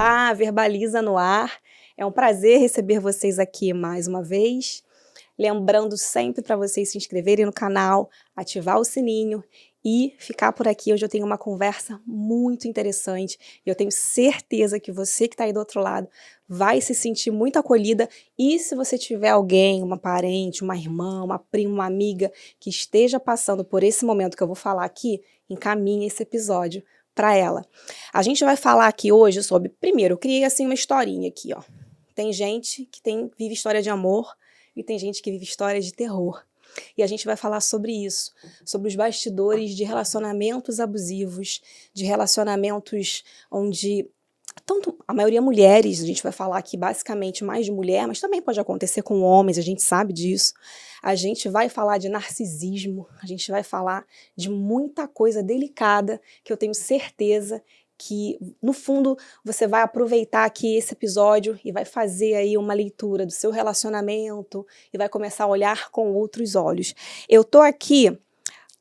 Olá, Verbaliza no ar. É um prazer receber vocês aqui mais uma vez. Lembrando sempre para vocês se inscreverem no canal, ativar o sininho e ficar por aqui. Hoje eu tenho uma conversa muito interessante e eu tenho certeza que você que está aí do outro lado vai se sentir muito acolhida. E se você tiver alguém, uma parente, uma irmã, uma prima, uma amiga que esteja passando por esse momento que eu vou falar aqui, encaminhe esse episódio para ela. A gente vai falar aqui hoje sobre... Primeiro, eu criei assim uma historinha aqui, ó. Tem gente que vive história de amor e tem gente que vive história de terror. E a gente vai falar sobre isso, sobre os bastidores de relacionamentos abusivos, de relacionamentos onde, tanto a maioria mulheres, a gente vai falar aqui basicamente mais de mulher, mas também pode acontecer com homens, a gente sabe disso. A gente vai falar de narcisismo, a gente vai falar de muita coisa delicada que eu tenho certeza que, no fundo, você vai aproveitar aqui esse episódio e vai fazer aí uma leitura do seu relacionamento e vai começar a olhar com outros olhos. Eu tô aqui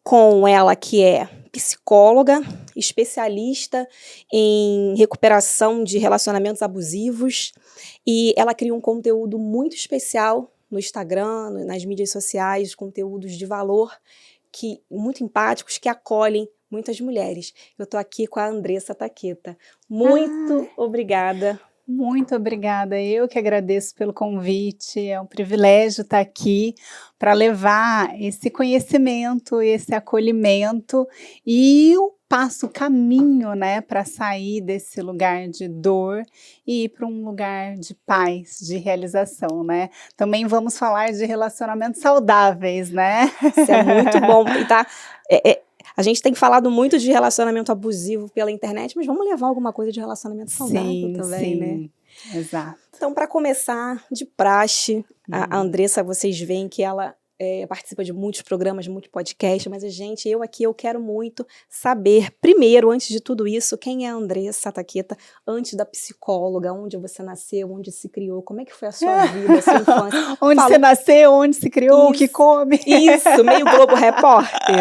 com ela, que é psicóloga, especialista em recuperação de relacionamentos abusivos, e ela cria um conteúdo muito especial no Instagram, nas mídias sociais, conteúdos de valor, muito empáticos, que acolhem muitas mulheres. Eu estou aqui com a Andressa Taqueta. Muito obrigada. Muito obrigada, eu que agradeço pelo convite, é um privilégio estar aqui para levar esse conhecimento, esse acolhimento e o caminho, né, para sair desse lugar de dor e ir para um lugar de paz, de realização, né. Também vamos falar de relacionamentos saudáveis, né. Isso é muito bom, e tá... A gente tem falado muito de relacionamento abusivo pela internet, mas vamos levar alguma coisa de relacionamento saudável também, né? Exato. Então, para começar, de praxe, a Andressa, vocês veem que ela participa de muitos programas, muitos podcasts, mas eu quero muito saber, primeiro, antes de tudo isso, quem é a Andressa Taqueta, antes da psicóloga, onde você nasceu, onde se criou, como é que foi a sua vida, a sua infância? Onde você nasceu, onde se criou, o que come. Isso, meio Globo Repórter.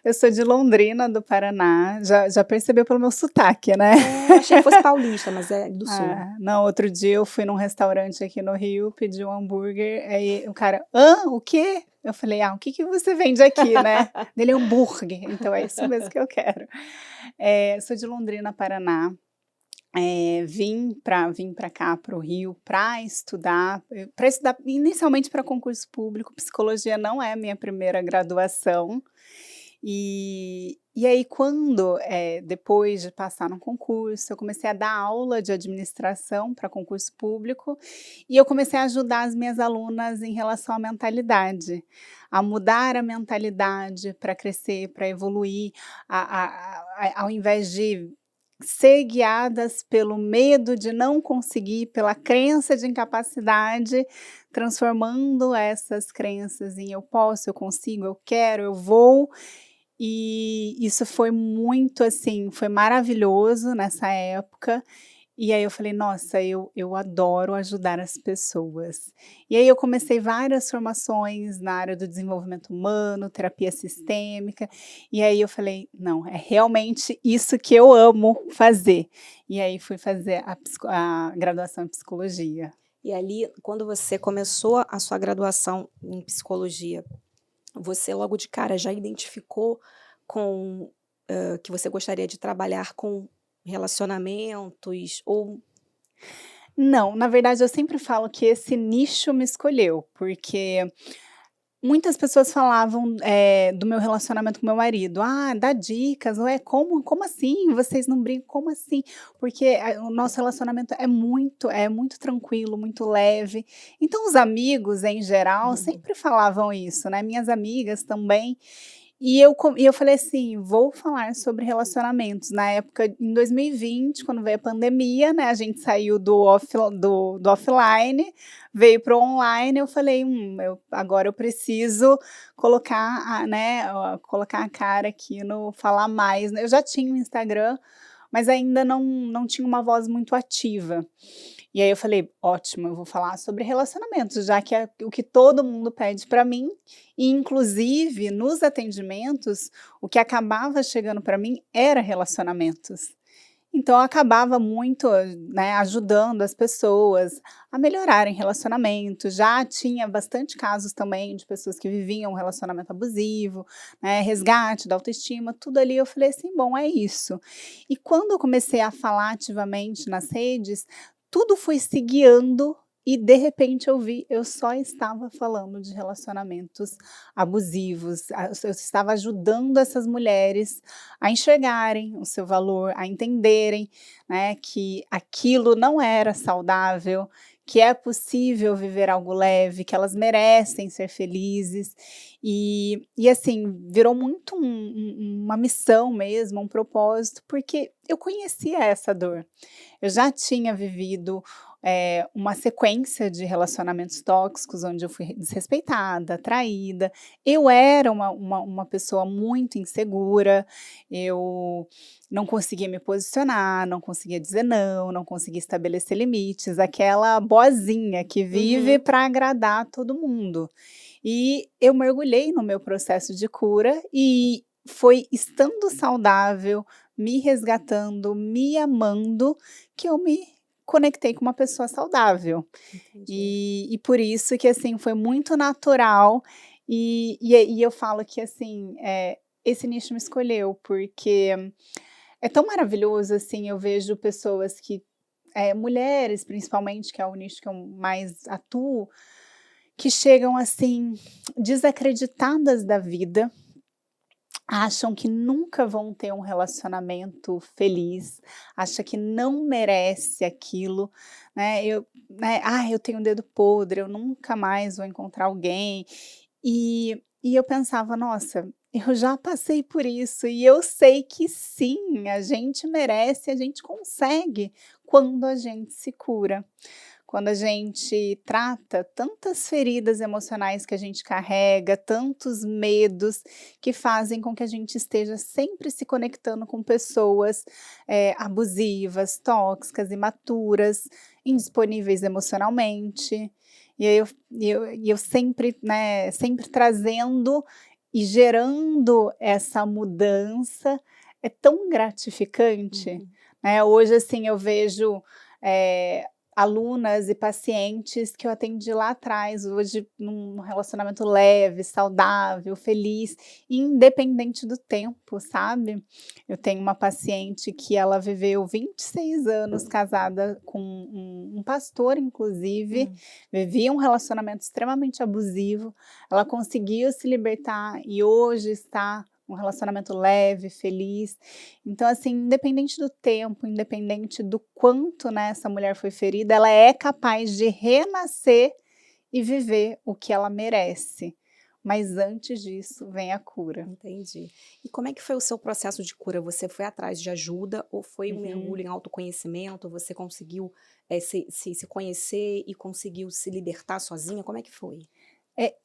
Eu sou de Londrina, do Paraná, já percebeu pelo meu sotaque, né? Achei que fosse paulista, mas é do sul. Não, outro dia eu fui num restaurante aqui no Rio, pedi um hambúrguer, aí o cara, o quê? Eu falei, o que você vende aqui, né? Dele é hambúrguer, então é isso mesmo que eu quero. Sou de Londrina, Paraná. Vim para cá, para o Rio, para estudar inicialmente para concurso público. Psicologia não é a minha primeira graduação. E aí quando, depois de passar no concurso, eu comecei a dar aula de administração para concurso público e eu comecei a ajudar as minhas alunas em relação à mentalidade, a mudar a mentalidade para crescer, para evoluir, ao invés de ser guiadas pelo medo de não conseguir, pela crença de incapacidade, transformando essas crenças em eu posso, eu consigo, eu quero, eu vou. E isso foi muito, assim, foi maravilhoso nessa época. E aí eu falei, nossa, eu adoro ajudar as pessoas. E aí eu comecei várias formações na área do desenvolvimento humano, terapia sistêmica, e aí eu falei, não, é realmente isso que eu amo fazer. E aí fui fazer a graduação em psicologia. E ali, quando você começou a sua graduação em psicologia, você logo de cara já identificou com que você gostaria de trabalhar com relacionamentos ou... Não, na verdade eu sempre falo que esse nicho me escolheu, porque muitas pessoas falavam do meu relacionamento com meu marido, dá dicas, ou como assim, vocês não brigam, como assim? Porque o nosso relacionamento é muito tranquilo, muito leve, então os amigos em geral sempre falavam isso, né, minhas amigas também. E eu falei assim, vou falar sobre relacionamentos. Na época, em 2020, quando veio a pandemia, né, a gente saiu do offline, veio para o online, eu falei, agora eu preciso colocar, colocar a cara aqui no falar mais. Eu já tinha um Instagram, mas ainda não tinha uma voz muito ativa. E aí eu falei, ótimo, eu vou falar sobre relacionamentos, já que é o que todo mundo pede para mim, e inclusive nos atendimentos, o que acabava chegando para mim era relacionamentos. Então eu acabava muito, né, ajudando as pessoas a melhorarem relacionamentos, já tinha bastante casos também de pessoas que viviam um relacionamento abusivo, né, resgate da autoestima, tudo ali eu falei assim: "Bom, é isso". E quando eu comecei a falar ativamente nas redes, tudo foi se guiando e de repente eu vi, eu só estava falando de relacionamentos abusivos, eu estava ajudando essas mulheres a enxergarem o seu valor, a entenderem, né, que aquilo não era saudável, que é possível viver algo leve, que elas merecem ser felizes. E assim, virou muito uma missão mesmo, um propósito, porque eu conhecia essa dor. Eu já tinha vivido, uma sequência de relacionamentos tóxicos, onde eu fui desrespeitada, traída. Eu era uma pessoa muito insegura, eu não conseguia me posicionar, não conseguia dizer não, não conseguia estabelecer limites, aquela boazinha que vive Uhum. para agradar todo mundo. E eu mergulhei no meu processo de cura e foi estando saudável, me resgatando, me amando, que eu me conectei com uma pessoa saudável. Entendi. E por isso que, assim, foi muito natural, e eu falo que, assim, esse nicho me escolheu, porque é tão maravilhoso, assim, eu vejo pessoas que, mulheres principalmente, que é o nicho que eu mais atuo, que chegam, assim, desacreditadas da vida, acham que nunca vão ter um relacionamento feliz, acha que não merece aquilo, né, eu tenho um dedo podre, eu nunca mais vou encontrar alguém". E eu pensava: "Nossa, eu já passei por isso e eu sei que sim, a gente merece, a gente consegue, quando a gente se cura". Quando a gente trata tantas feridas emocionais que a gente carrega, tantos medos que fazem com que a gente esteja sempre se conectando com pessoas, abusivas, tóxicas, imaturas, indisponíveis emocionalmente. E eu sempre, né, sempre trazendo e gerando essa mudança, é tão gratificante, Uhum. né. Hoje, assim, eu vejo, eh, alunas e pacientes que eu atendi lá atrás, hoje num relacionamento leve, saudável, feliz, independente do tempo, sabe. Eu tenho uma paciente que ela viveu 26 anos casada com um pastor, inclusive, Hum. vivia um relacionamento extremamente abusivo, ela conseguiu se libertar e hoje está um relacionamento leve, feliz. Então, assim, independente do tempo, independente do quanto, né, essa mulher foi ferida, ela é capaz de renascer e viver o que ela merece. Mas antes disso vem a cura. Entendi. E como é que foi o seu processo de cura? Você foi atrás de ajuda ou foi um Uhum. mergulho em autoconhecimento? Você conseguiu, se conhecer e conseguiu se libertar sozinha? Como é que foi?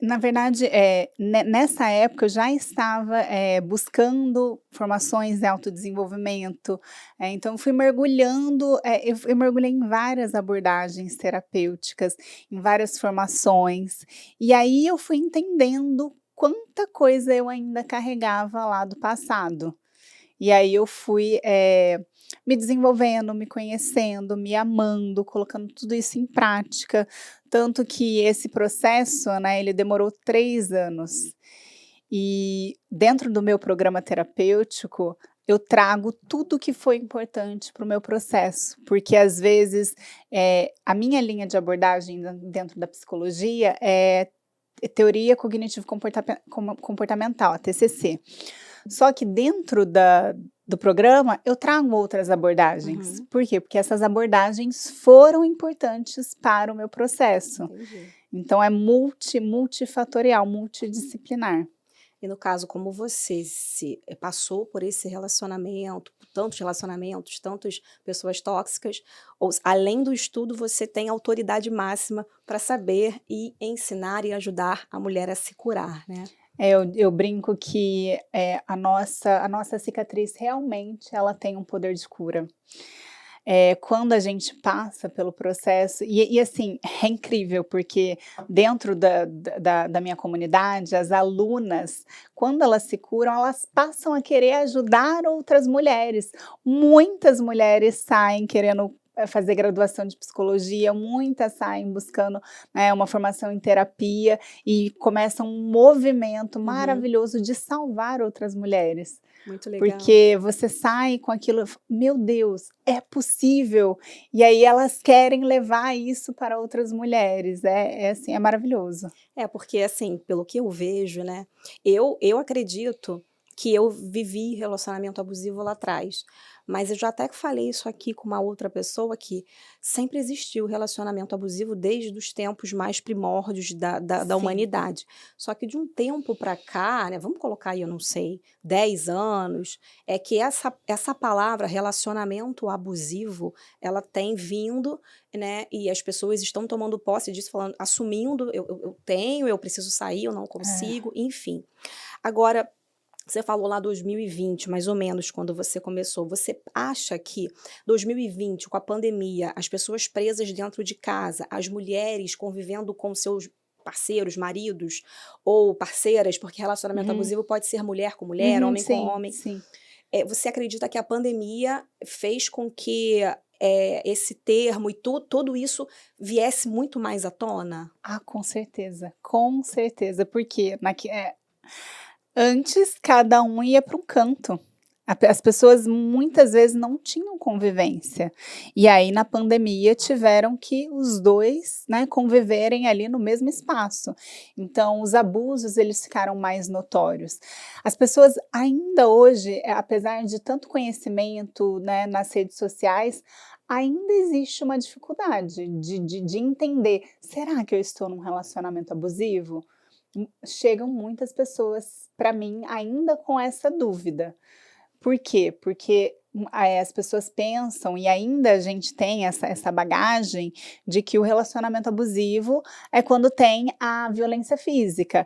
Na verdade, nessa época eu já estava, buscando formações em autodesenvolvimento, então fui mergulhando, eu mergulhei em várias abordagens terapêuticas, em várias formações, e aí eu fui entendendo quanta coisa eu ainda carregava lá do passado. E aí eu fui, me desenvolvendo, me conhecendo, me amando, colocando tudo isso em prática, tanto que esse processo, né, ele demorou 3 anos. E dentro do meu programa terapêutico, eu trago tudo que foi importante para o meu processo, porque às vezes, a minha linha de abordagem dentro da psicologia é teoria cognitivo comportamental, a TCC. Só que dentro do programa, eu trago outras abordagens. Uhum, Por quê? Porque essas abordagens foram importantes para o meu processo. entendi. Então é multifatorial, multidisciplinar. E no caso, como você passou por esse relacionamento, por tantos relacionamentos, tantas pessoas tóxicas, além do estudo, você tem autoridade máxima para saber e ensinar e ajudar a mulher a se curar, né? Eu brinco que, a nossa cicatriz realmente ela tem um poder de cura. quando a gente passa pelo processo, e assim, é incrível, porque dentro da minha comunidade, as alunas, quando elas se curam, elas passam a querer ajudar outras mulheres. Muitas mulheres saem querendo fazer graduação de psicologia, muitas saem buscando, né, uma formação em terapia e começa um movimento maravilhoso de salvar outras mulheres. Muito legal. Porque você sai com aquilo, meu Deus, é possível, e aí elas querem levar isso para outras mulheres, assim, é maravilhoso. Porque assim, pelo que eu vejo, né, eu acredito que eu vivi relacionamento abusivo lá atrás, mas eu já até falei isso aqui com uma outra pessoa, que sempre existiu relacionamento abusivo desde os tempos mais primórdios da Sim. humanidade. Só que de um tempo para cá, né, vamos colocar aí, eu não sei, 10 anos, é que essa palavra relacionamento abusivo, ela tem vindo, né, e as pessoas estão tomando posse disso, falando, assumindo, eu tenho, eu preciso sair, eu não consigo, enfim. Agora, você falou lá 2020, mais ou menos, quando você começou. Você acha que 2020, com a pandemia, as pessoas presas dentro de casa, as mulheres convivendo com seus parceiros, maridos ou parceiras, porque relacionamento abusivo pode ser mulher com mulher, homem com Sim, homem. sim. Você acredita que a pandemia fez com que esse termo e tudo isso viesse muito mais à tona? Ah, com certeza, porque antes cada um ia para um canto. As pessoas muitas vezes não tinham convivência, e aí na pandemia tiveram que os 2, né, conviverem ali no mesmo espaço. Então os abusos, eles ficaram mais notórios. As pessoas ainda hoje, apesar de tanto conhecimento, né, nas redes sociais, ainda existe uma dificuldade de entender: "Será que eu estou num relacionamento abusivo?". Chegam muitas pessoas para mim ainda com essa dúvida. Por quê? Porque, as pessoas pensam, e ainda a gente tem essa bagagem de que o relacionamento abusivo é quando tem a violência física.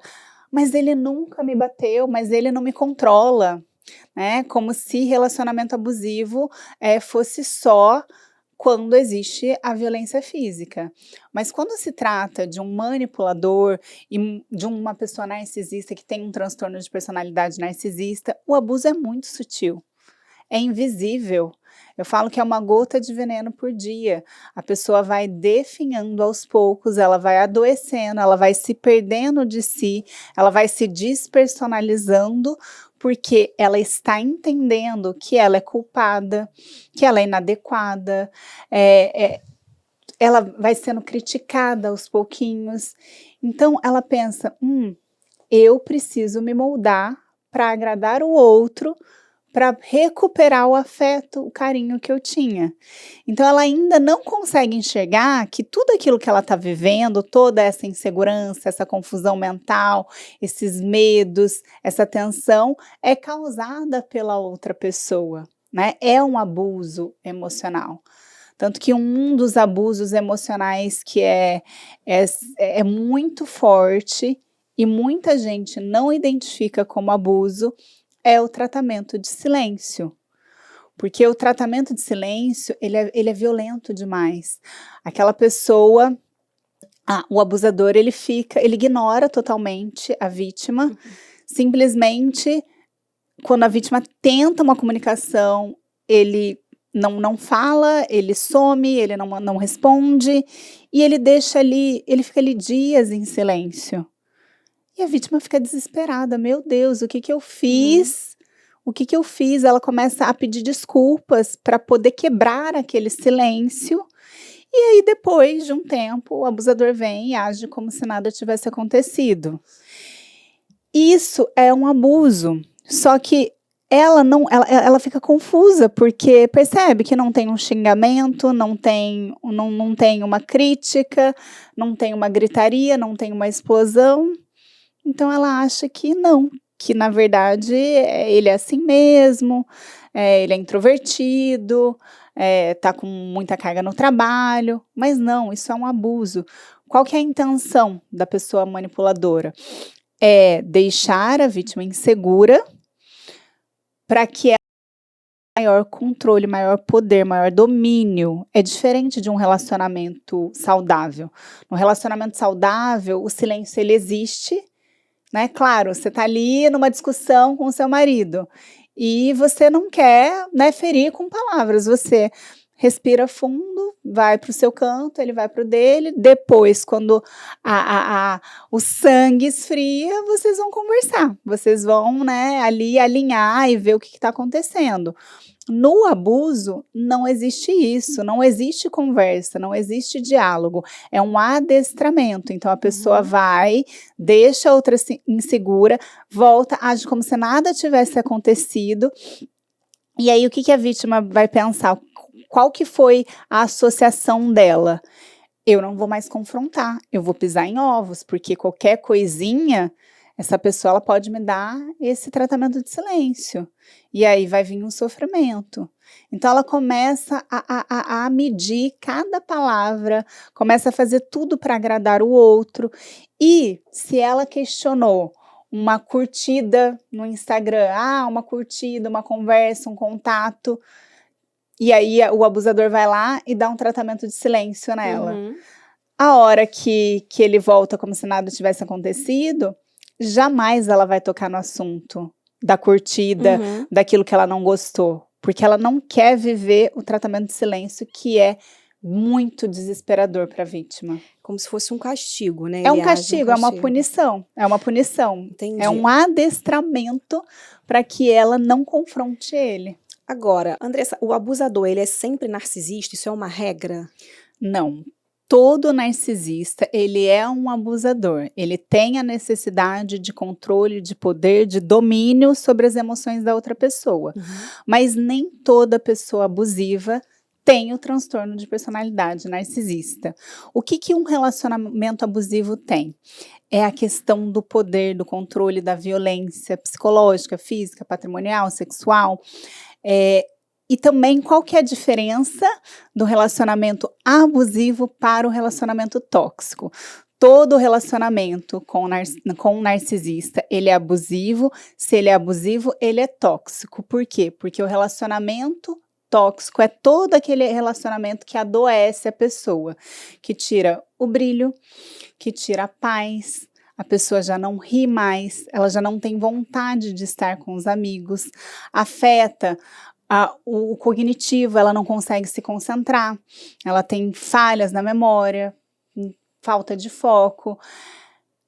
Mas ele nunca me bateu, mas ele não me controla, né, como se relacionamento abusivo, fosse só quando existe a violência física. Mas quando se trata de um manipulador e de uma pessoa narcisista que tem um transtorno de personalidade narcisista, o abuso é muito sutil. É invisível. Eu falo que é uma gota de veneno por dia. A pessoa vai definhando aos poucos, ela vai adoecendo, ela vai se perdendo de si, ela vai se despersonalizando, porque ela está entendendo que ela é culpada, que ela é inadequada, ela vai sendo criticada aos pouquinhos. Então ela pensa, eu preciso me moldar para agradar o outro, para recuperar o afeto, o carinho que eu tinha. Então ela ainda não consegue enxergar que tudo aquilo que ela está vivendo, toda essa insegurança, essa confusão mental, esses medos, essa tensão, é causada pela outra pessoa, né? É um abuso emocional. Tanto que um dos abusos emocionais que é muito forte e muita gente não identifica como abuso, é o tratamento de silêncio. Porque o tratamento de silêncio, ele é violento demais. Aquela pessoa, o abusador, ele ignora totalmente a vítima, simplesmente, quando a vítima tenta uma comunicação, ele não fala, ele some, ele não responde, e ele fica ali dias em silêncio. E a vítima fica desesperada, meu Deus, o que que eu fiz? O que que eu fiz? Ela começa a pedir desculpas para poder quebrar aquele silêncio, e aí depois de um tempo o abusador vem e age como se nada tivesse acontecido. Isso é um abuso, só que ela fica confusa, porque percebe que não tem um xingamento, não tem uma crítica, não tem uma gritaria, não tem uma explosão. Então ela acha que não, que na verdade ele é assim mesmo, ele é introvertido, tá com muita carga no trabalho, mas não, isso é um abuso. Qual que é a intenção da pessoa manipuladora? É deixar a vítima insegura para que maior controle, maior poder, maior domínio. É diferente de um relacionamento saudável. No relacionamento saudável, o silêncio ele existe, né? Claro, você está ali numa discussão com o seu marido e você não quer, né, ferir com palavras. Você respira fundo, vai para o seu canto, ele vai para o dele. Depois, quando o sangue esfria, vocês vão conversar. Vocês vão, né, ali alinhar e ver o que está acontecendo. No abuso, não existe isso, não existe conversa, não existe diálogo, é um adestramento. Então a pessoa vai, deixa a outra insegura, volta, age como se nada tivesse acontecido. E aí o que a vítima vai pensar? Qual que foi a associação dela? Eu não vou mais confrontar, eu vou pisar em ovos, porque qualquer coisinha, essa pessoa ela pode me dar esse tratamento de silêncio. E aí vai vir um sofrimento. Então ela começa a medir cada palavra, começa a fazer tudo para agradar o outro. E se ela questionou uma curtida no Instagram, uma curtida, uma conversa, um contato, e aí o abusador vai lá e dá um tratamento de silêncio nela. A hora que ele volta como se nada tivesse acontecido, jamais ela vai tocar no assunto da curtida, daquilo que ela não gostou, porque ela não quer viver o tratamento de silêncio, que é muito desesperador para a vítima. Como se fosse um castigo, né? É um castigo, é uma punição, Entendi. É um adestramento para que ela não confronte ele. Agora, Andressa, o abusador, ele é sempre narcisista? Isso é uma regra? Não. Todo narcisista, ele é um abusador. Ele tem a necessidade de controle, de poder, de domínio sobre as emoções da outra pessoa. Mas nem toda pessoa abusiva tem o transtorno de personalidade narcisista. O que um relacionamento abusivo tem? É a questão do poder, do controle, da violência psicológica, física, patrimonial, sexual. E também qual que é a diferença do relacionamento abusivo para o relacionamento tóxico? Todo relacionamento com um narcisista, ele é abusivo. Se ele é abusivo, ele é tóxico. Por quê? Porque o relacionamento tóxico é todo aquele relacionamento que adoece a pessoa, que tira o brilho, que tira a paz. A pessoa já não ri mais, ela já não tem vontade de estar com os amigos, afeta o cognitivo, ela não consegue se concentrar, ela tem falhas na memória, falta de foco,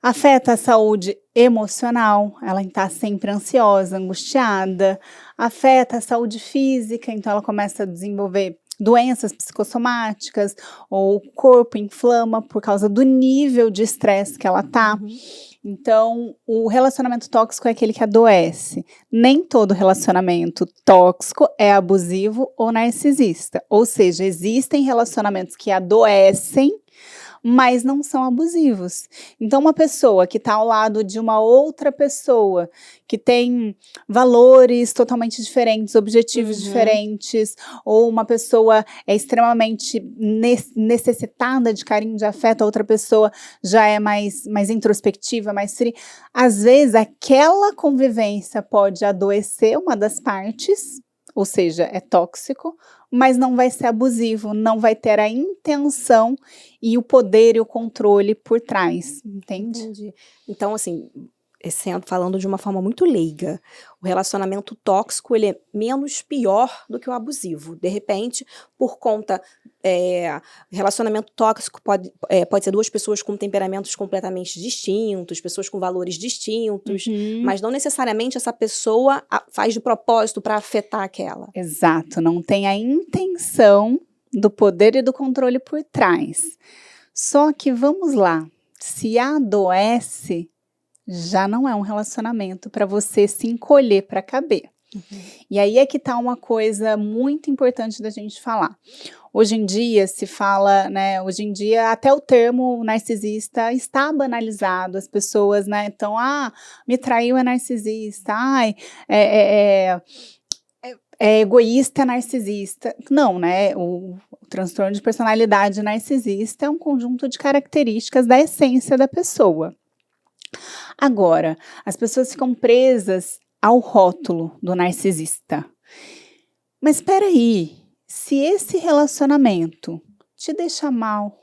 afeta a saúde emocional, ela está sempre ansiosa, angustiada, afeta a saúde física, então ela começa a desenvolver doenças psicossomáticas, ou o corpo inflama por causa do nível de estresse que ela está. Então, o relacionamento tóxico é aquele que adoece. Nem todo relacionamento tóxico é abusivo ou narcisista. Ou seja, existem relacionamentos que adoecem, mas não são abusivos. Então, uma pessoa que está ao lado de uma outra pessoa, que tem valores totalmente diferentes, objetivos diferentes, ou uma pessoa é extremamente necessitada de carinho, de afeto, a outra pessoa já é mais introspectiva, mais fria. Às vezes, aquela convivência pode adoecer uma das partes, ou seja, é tóxico, mas não vai ser abusivo, não vai ter a intenção e o poder e o controle por trás, entende? Entendi. Então, assim, falando de uma forma muito leiga, o relacionamento tóxico, ele é menos pior do que o abusivo. De repente, por conta, relacionamento tóxico pode ser duas pessoas com temperamentos completamente distintos, pessoas com valores distintos, mas não necessariamente essa pessoa faz de propósito para afetar aquela. Exato, não tem a intenção do poder e do controle por trás. Só que, vamos lá, se adoece, já não é um relacionamento para você se encolher para caber. E aí é que está uma coisa muito importante da gente falar. Hoje em dia se fala, né, hoje em dia até o termo narcisista está banalizado, as pessoas, né, então, me traiu é narcisista, é egoísta, é narcisista. Não, né, o transtorno de personalidade narcisista é um conjunto de características da essência da pessoa. Agora, as pessoas ficam presas ao rótulo do narcisista. Mas espera aí, se esse relacionamento te deixa mal,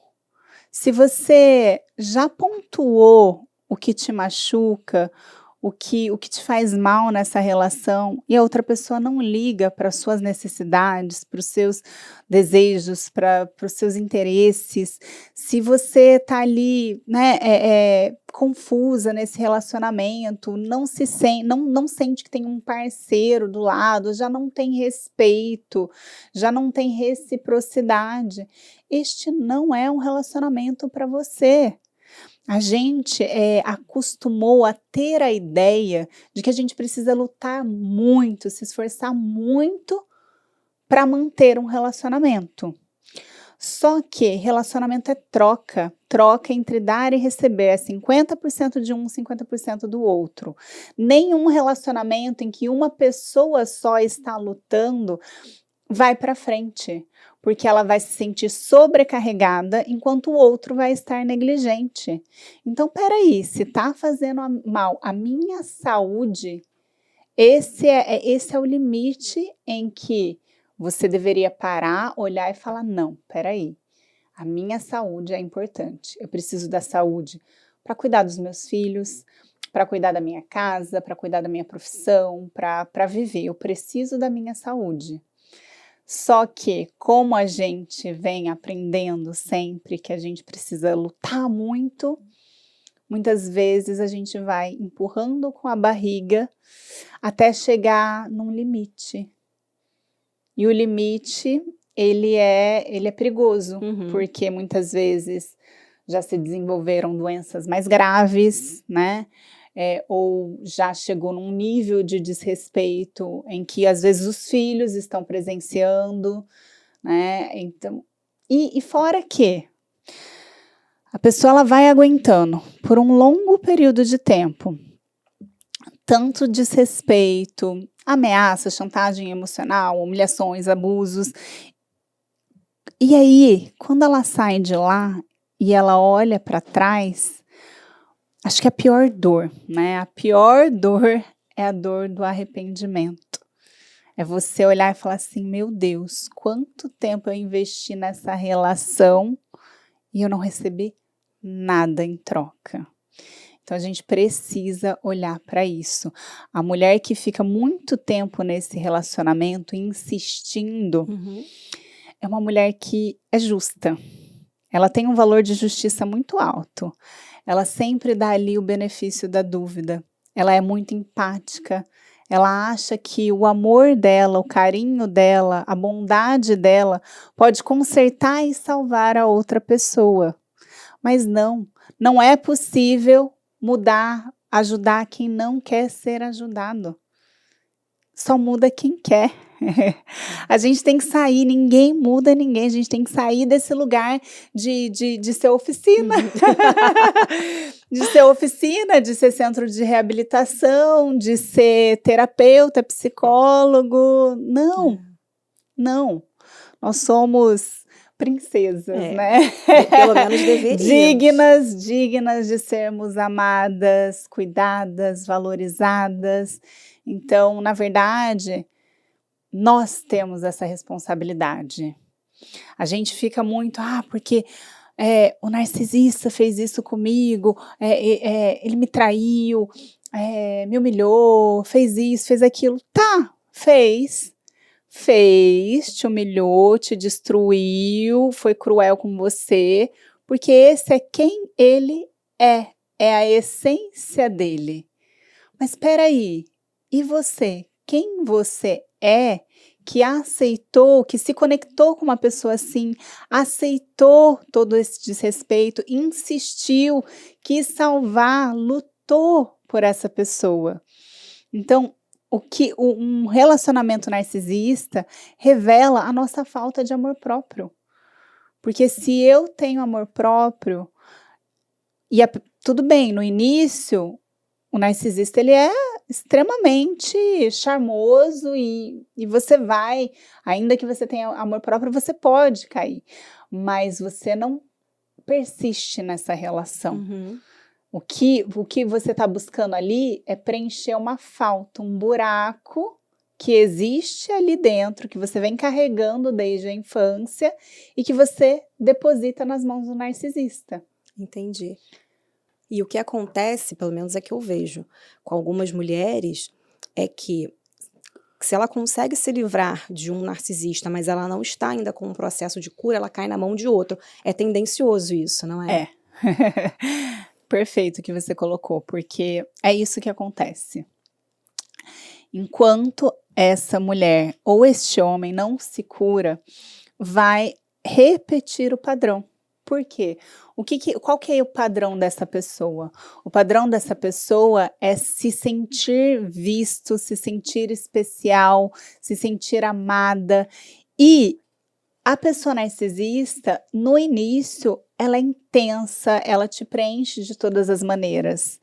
se você já pontuou o que te machuca, o que te faz mal nessa relação e a outra pessoa não liga para as suas necessidades, para os seus desejos, para os seus interesses, se você está ali, né, confusa nesse relacionamento, não sente que tem um parceiro do lado, já não tem respeito, já não tem reciprocidade, este não é um relacionamento para você. A gente acostumou a ter a ideia de que a gente precisa lutar muito, se esforçar muito para manter um relacionamento. Só que relacionamento é troca, troca entre dar e receber, é 50% de um, 50% do outro. Nenhum relacionamento em que uma pessoa só está lutando vai para frente, porque ela vai se sentir sobrecarregada enquanto o outro vai estar negligente. Então, peraí, se está fazendo mal à minha saúde, esse é o limite em que você deveria parar, olhar e falar, não, peraí, a minha saúde é importante, eu preciso da saúde para cuidar dos meus filhos, para cuidar da minha casa, para cuidar da minha profissão, para viver, eu preciso da minha saúde. Só que, como a gente vem aprendendo sempre que a gente precisa lutar muito, muitas vezes a gente vai empurrando com a barriga até chegar num limite. E o limite, ele é perigoso, porque muitas vezes já se desenvolveram doenças mais graves, né? Ou já chegou num nível de desrespeito em que às vezes os filhos estão presenciando, né? Então, e fora que a pessoa ela vai aguentando por um longo período de tempo tanto desrespeito, ameaça, chantagem emocional, humilhações, abusos. E aí, quando ela sai de lá e ela olha para trás, acho que a pior dor, né? A pior dor é a dor do arrependimento. É você olhar e falar assim, meu Deus, quanto tempo eu investi nessa relação e eu não recebi nada em troca. Então a gente precisa olhar para isso. A mulher que fica muito tempo nesse relacionamento insistindo, é uma mulher que é justa. Ela tem um valor de justiça muito alto. Ela sempre dá ali o benefício da dúvida. Ela é muito empática. Ela acha que o amor dela, o carinho dela, a bondade dela pode consertar e salvar a outra pessoa. Mas não é possível mudar, ajudar quem não quer ser ajudado. Só muda quem quer. A gente tem que sair, ninguém muda ninguém, a gente tem que sair desse lugar de ser oficina. De ser oficina, de ser centro de reabilitação, de ser terapeuta, psicólogo. Não. Nós somos princesas, né? Pelo menos deveríamos. Dignas de sermos amadas, cuidadas, valorizadas. Então, na verdade, nós temos essa responsabilidade. A gente fica muito, porque o narcisista fez isso comigo, ele me traiu, me humilhou, fez isso, fez aquilo. Tá, fez, te humilhou, te destruiu, foi cruel com você, porque esse é quem ele é a essência dele. Mas espera aí, e você? Quem você é que aceitou, que se conectou com uma pessoa assim, aceitou todo esse desrespeito, insistiu, quis salvar, lutou por essa pessoa? Então, um relacionamento narcisista revela a nossa falta de amor próprio. Porque se eu tenho amor próprio, tudo bem, no início, o narcisista ele é extremamente charmoso e você vai, ainda que você tenha amor próprio, você pode cair, mas você não persiste nessa relação. O que você está buscando ali é preencher uma falta, um buraco que existe ali dentro, que você vem carregando desde a infância e que você deposita nas mãos do narcisista. Entendi. E o que acontece, pelo menos é que eu vejo, com algumas mulheres, é que se ela consegue se livrar de um narcisista, mas ela não está ainda com um processo de cura, ela cai na mão de outro. É tendencioso isso, não é? É. Perfeito o que você colocou, porque é isso que acontece. Enquanto essa mulher ou este homem não se cura, vai repetir o padrão. Por quê? Qual que é o padrão dessa pessoa? O padrão dessa pessoa é se sentir visto, se sentir especial, se sentir amada. E a pessoa narcisista, no início, ela é intensa, ela te preenche de todas as maneiras.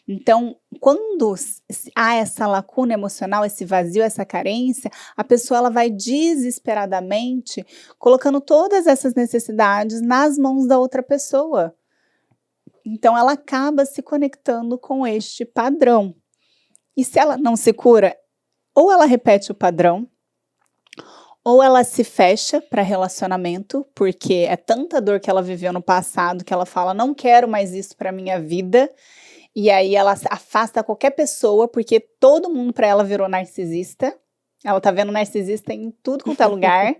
Então, quando há essa lacuna emocional, esse vazio, essa carência, a pessoa ela vai desesperadamente colocando todas essas necessidades nas mãos da outra pessoa. Então, ela acaba se conectando com este padrão. E se ela não se cura, ou ela repete o padrão, ou ela se fecha para relacionamento, porque é tanta dor que ela viveu no passado que ela fala, não quero mais isso para minha vida. E aí ela afasta qualquer pessoa, porque todo mundo para ela virou narcisista. Ela tá vendo narcisista em tudo quanto é lugar.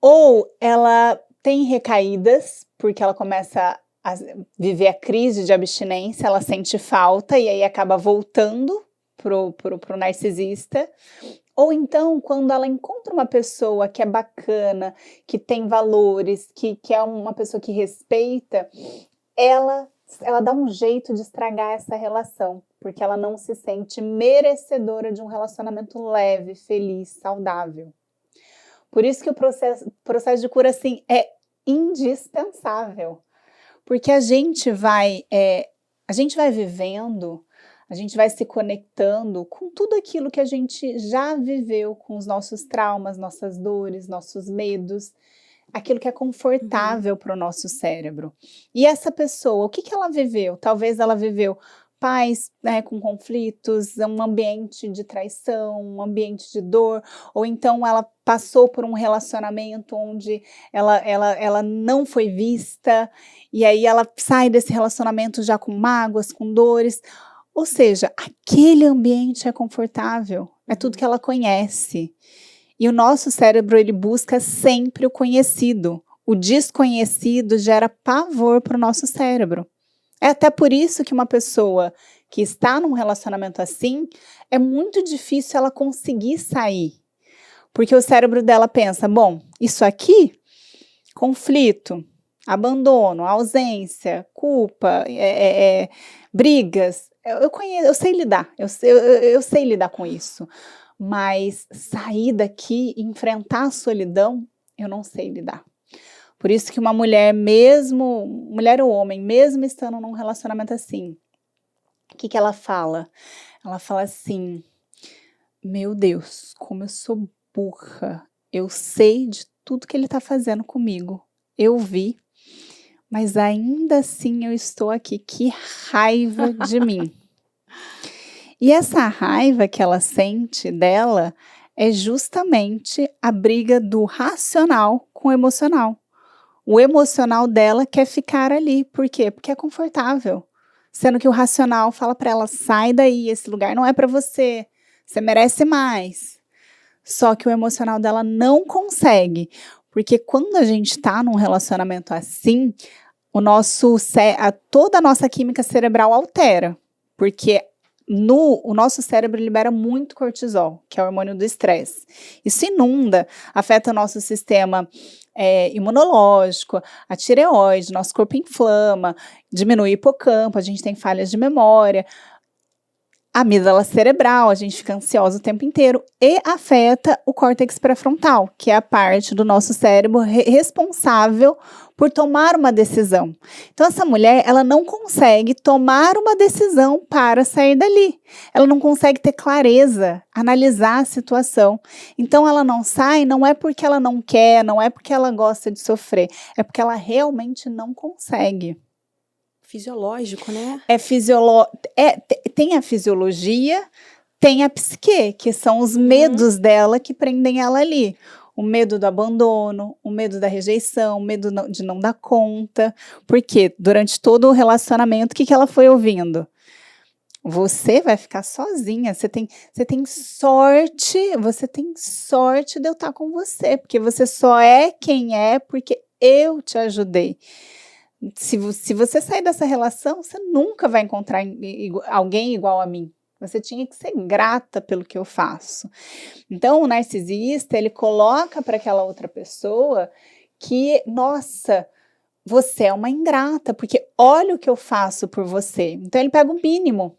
Ou ela tem recaídas, porque ela começa a viver a crise de abstinência, ela sente falta e aí acaba voltando pro narcisista. Ou então, quando ela encontra uma pessoa que é bacana, que tem valores, que é uma pessoa que respeita, ela dá um jeito de estragar essa relação, porque ela não se sente merecedora de um relacionamento leve, feliz, saudável. Por isso que o processo de cura, assim, é indispensável, porque a gente vai vivendo, a gente vai se conectando com tudo aquilo que a gente já viveu, com os nossos traumas, nossas dores, nossos medos, aquilo que é confortável para o nosso cérebro. E essa pessoa, o que ela viveu? Talvez ela viveu pais, né, com conflitos, um ambiente de traição, um ambiente de dor, ou então ela passou por um relacionamento onde ela não foi vista, e aí ela sai desse relacionamento já com mágoas, com dores. Ou seja, aquele ambiente é confortável, é tudo que ela conhece. E o nosso cérebro, ele busca sempre o conhecido. O desconhecido gera pavor para o nosso cérebro. É até por isso que uma pessoa que está num relacionamento assim, é muito difícil ela conseguir sair. Porque o cérebro dela pensa, bom, isso aqui, conflito, abandono, ausência, culpa, brigas, eu sei lidar, eu sei lidar com isso, mas sair daqui e enfrentar a solidão, eu não sei lidar. Por isso que uma mulher mesmo, mulher ou homem, mesmo estando num relacionamento assim, o que ela fala? Ela fala assim, meu Deus, como eu sou burra, eu sei de tudo que ele está fazendo comigo, eu vi, mas ainda assim eu estou aqui, que raiva de mim. E essa raiva que ela sente dela é justamente a briga do racional com o emocional. O emocional dela quer ficar ali, por quê? Porque é confortável. Sendo que o racional fala para ela, sai daí, esse lugar não é para você, você merece mais. Só que o emocional dela não consegue, porque quando a gente está num relacionamento assim, toda a nossa química cerebral altera, porque o nosso cérebro libera muito cortisol, que é o hormônio do estresse. Isso inunda, afeta o nosso sistema imunológico, a tireoide, nosso corpo inflama, diminui o hipocampo, a gente tem falhas de memória, a amígdala cerebral, a gente fica ansiosa o tempo inteiro e afeta o córtex pré-frontal, que é a parte do nosso cérebro responsável por tomar uma decisão. Então essa mulher, ela não consegue tomar uma decisão para sair dali. Ela não consegue ter clareza, analisar a situação. Então ela não sai, não é porque ela não quer, não é porque ela gosta de sofrer, é porque ela realmente não consegue. Fisiológico, né? Tem a fisiologia, tem a psique, que são os medos dela que prendem ela ali. O medo do abandono, o medo da rejeição, o medo de não dar conta. Porque durante todo o relacionamento, o que ela foi ouvindo? Você vai ficar sozinha, você tem sorte de eu estar com você, porque você só é quem é porque eu te ajudei. Se você sair dessa relação, você nunca vai encontrar alguém igual a mim. Você tinha que ser grata pelo que eu faço. Então, o narcisista, ele coloca para aquela outra pessoa que, nossa, você é uma ingrata, porque olha o que eu faço por você. Então, ele pega o mínimo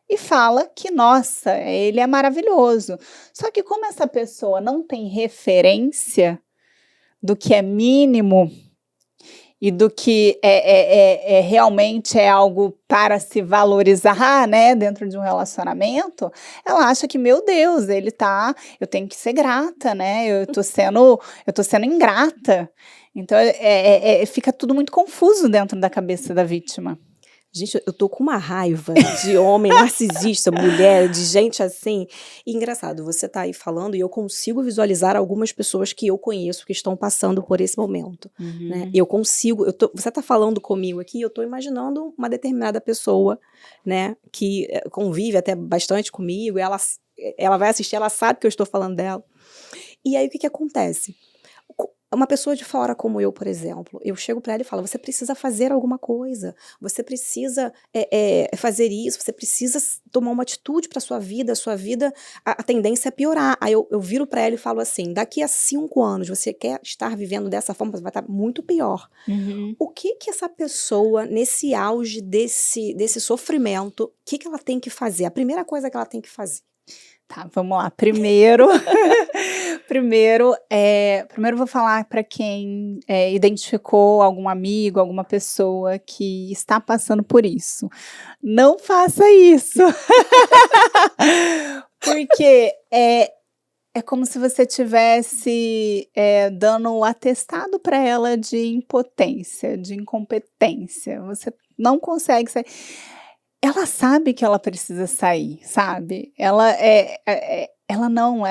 e fala que, nossa, ele é maravilhoso. Só que como essa pessoa não tem referência do que é mínimo e do que realmente é algo para se valorizar, né, dentro de um relacionamento, ela acha que, meu Deus, eu tenho que ser grata, né, eu tô sendo ingrata. Então, fica tudo muito confuso dentro da cabeça da vítima. Gente, eu tô com uma raiva de homem narcisista, mulher, de gente assim. E engraçado, você tá aí falando e eu consigo visualizar algumas pessoas que eu conheço que estão passando por esse momento, né? Eu consigo, você tá falando comigo aqui, eu tô imaginando uma determinada pessoa, né, que convive até bastante comigo, ela vai assistir, ela sabe que eu estou falando dela. E aí o que acontece? Uma pessoa de fora como eu, por exemplo, eu chego para ela e falo, você precisa fazer alguma coisa, você precisa fazer isso, você precisa tomar uma atitude para a vida, a tendência é piorar. Aí eu viro para ela e falo assim, daqui a 5 anos você quer estar vivendo dessa forma, você vai estar muito pior. O que essa pessoa, nesse auge desse sofrimento, o que ela tem que fazer? A primeira coisa que ela tem que fazer. Tá, vamos lá. Primeiro vou falar para quem identificou algum amigo, alguma pessoa que está passando por isso. Não faça isso. Porque é como se você estivesse dando um atestado para ela de impotência, de incompetência. Você não consegue sair. Ela sabe que ela precisa sair, sabe? Ela não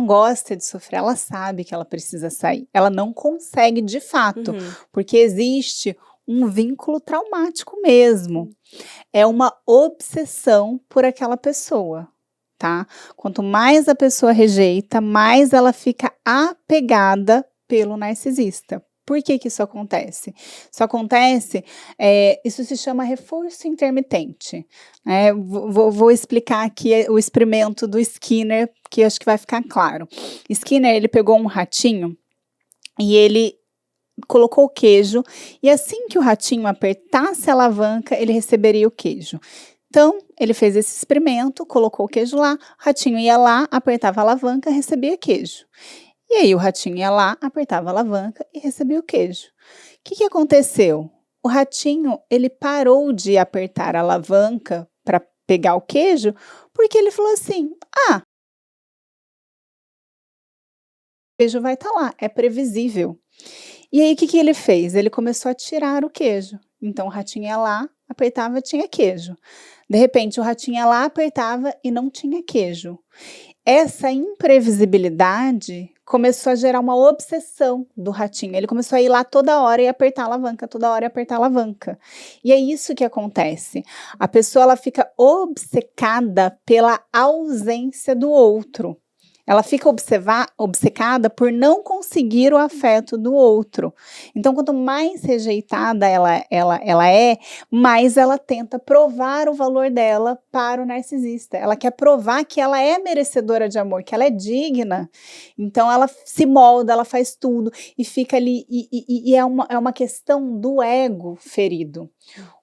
gosta de sofrer, ela sabe que ela precisa sair. Ela não consegue de fato, porque existe um vínculo traumático mesmo. É uma obsessão por aquela pessoa, tá? Quanto mais a pessoa rejeita, mais ela fica apegada pelo narcisista. Por que isso acontece? Isso acontece, isso se chama reforço intermitente. Vou explicar aqui o experimento do Skinner, que acho que vai ficar claro. Skinner, ele pegou um ratinho e ele colocou o queijo, e assim que o ratinho apertasse a alavanca, ele receberia o queijo. Então, ele fez esse experimento, colocou o queijo lá, o ratinho ia lá, apertava a alavanca, recebia queijo. E aí o ratinho ia lá, apertava a alavanca e recebia o queijo. O que aconteceu? O ratinho, ele parou de apertar a alavanca para pegar o queijo, porque ele falou assim, o queijo vai estar lá, é previsível. E aí o que ele fez? Ele começou a tirar o queijo. Então o ratinho ia lá, apertava, tinha queijo. De repente o ratinho ia lá, apertava e não tinha queijo. Essa imprevisibilidade começou a gerar uma obsessão do ratinho. Ele começou a ir lá toda hora e apertar a alavanca, toda hora e apertar a alavanca. E é isso que acontece. A pessoa, ela fica obcecada pela ausência do outro. Ela fica obcecada por não conseguir o afeto do outro. Então, quanto mais rejeitada ela é, mais ela tenta provar o valor dela para o narcisista. Ela quer provar que ela é merecedora de amor, que ela é digna. Então, ela se molda, ela faz tudo e fica ali. E é uma questão do ego ferido.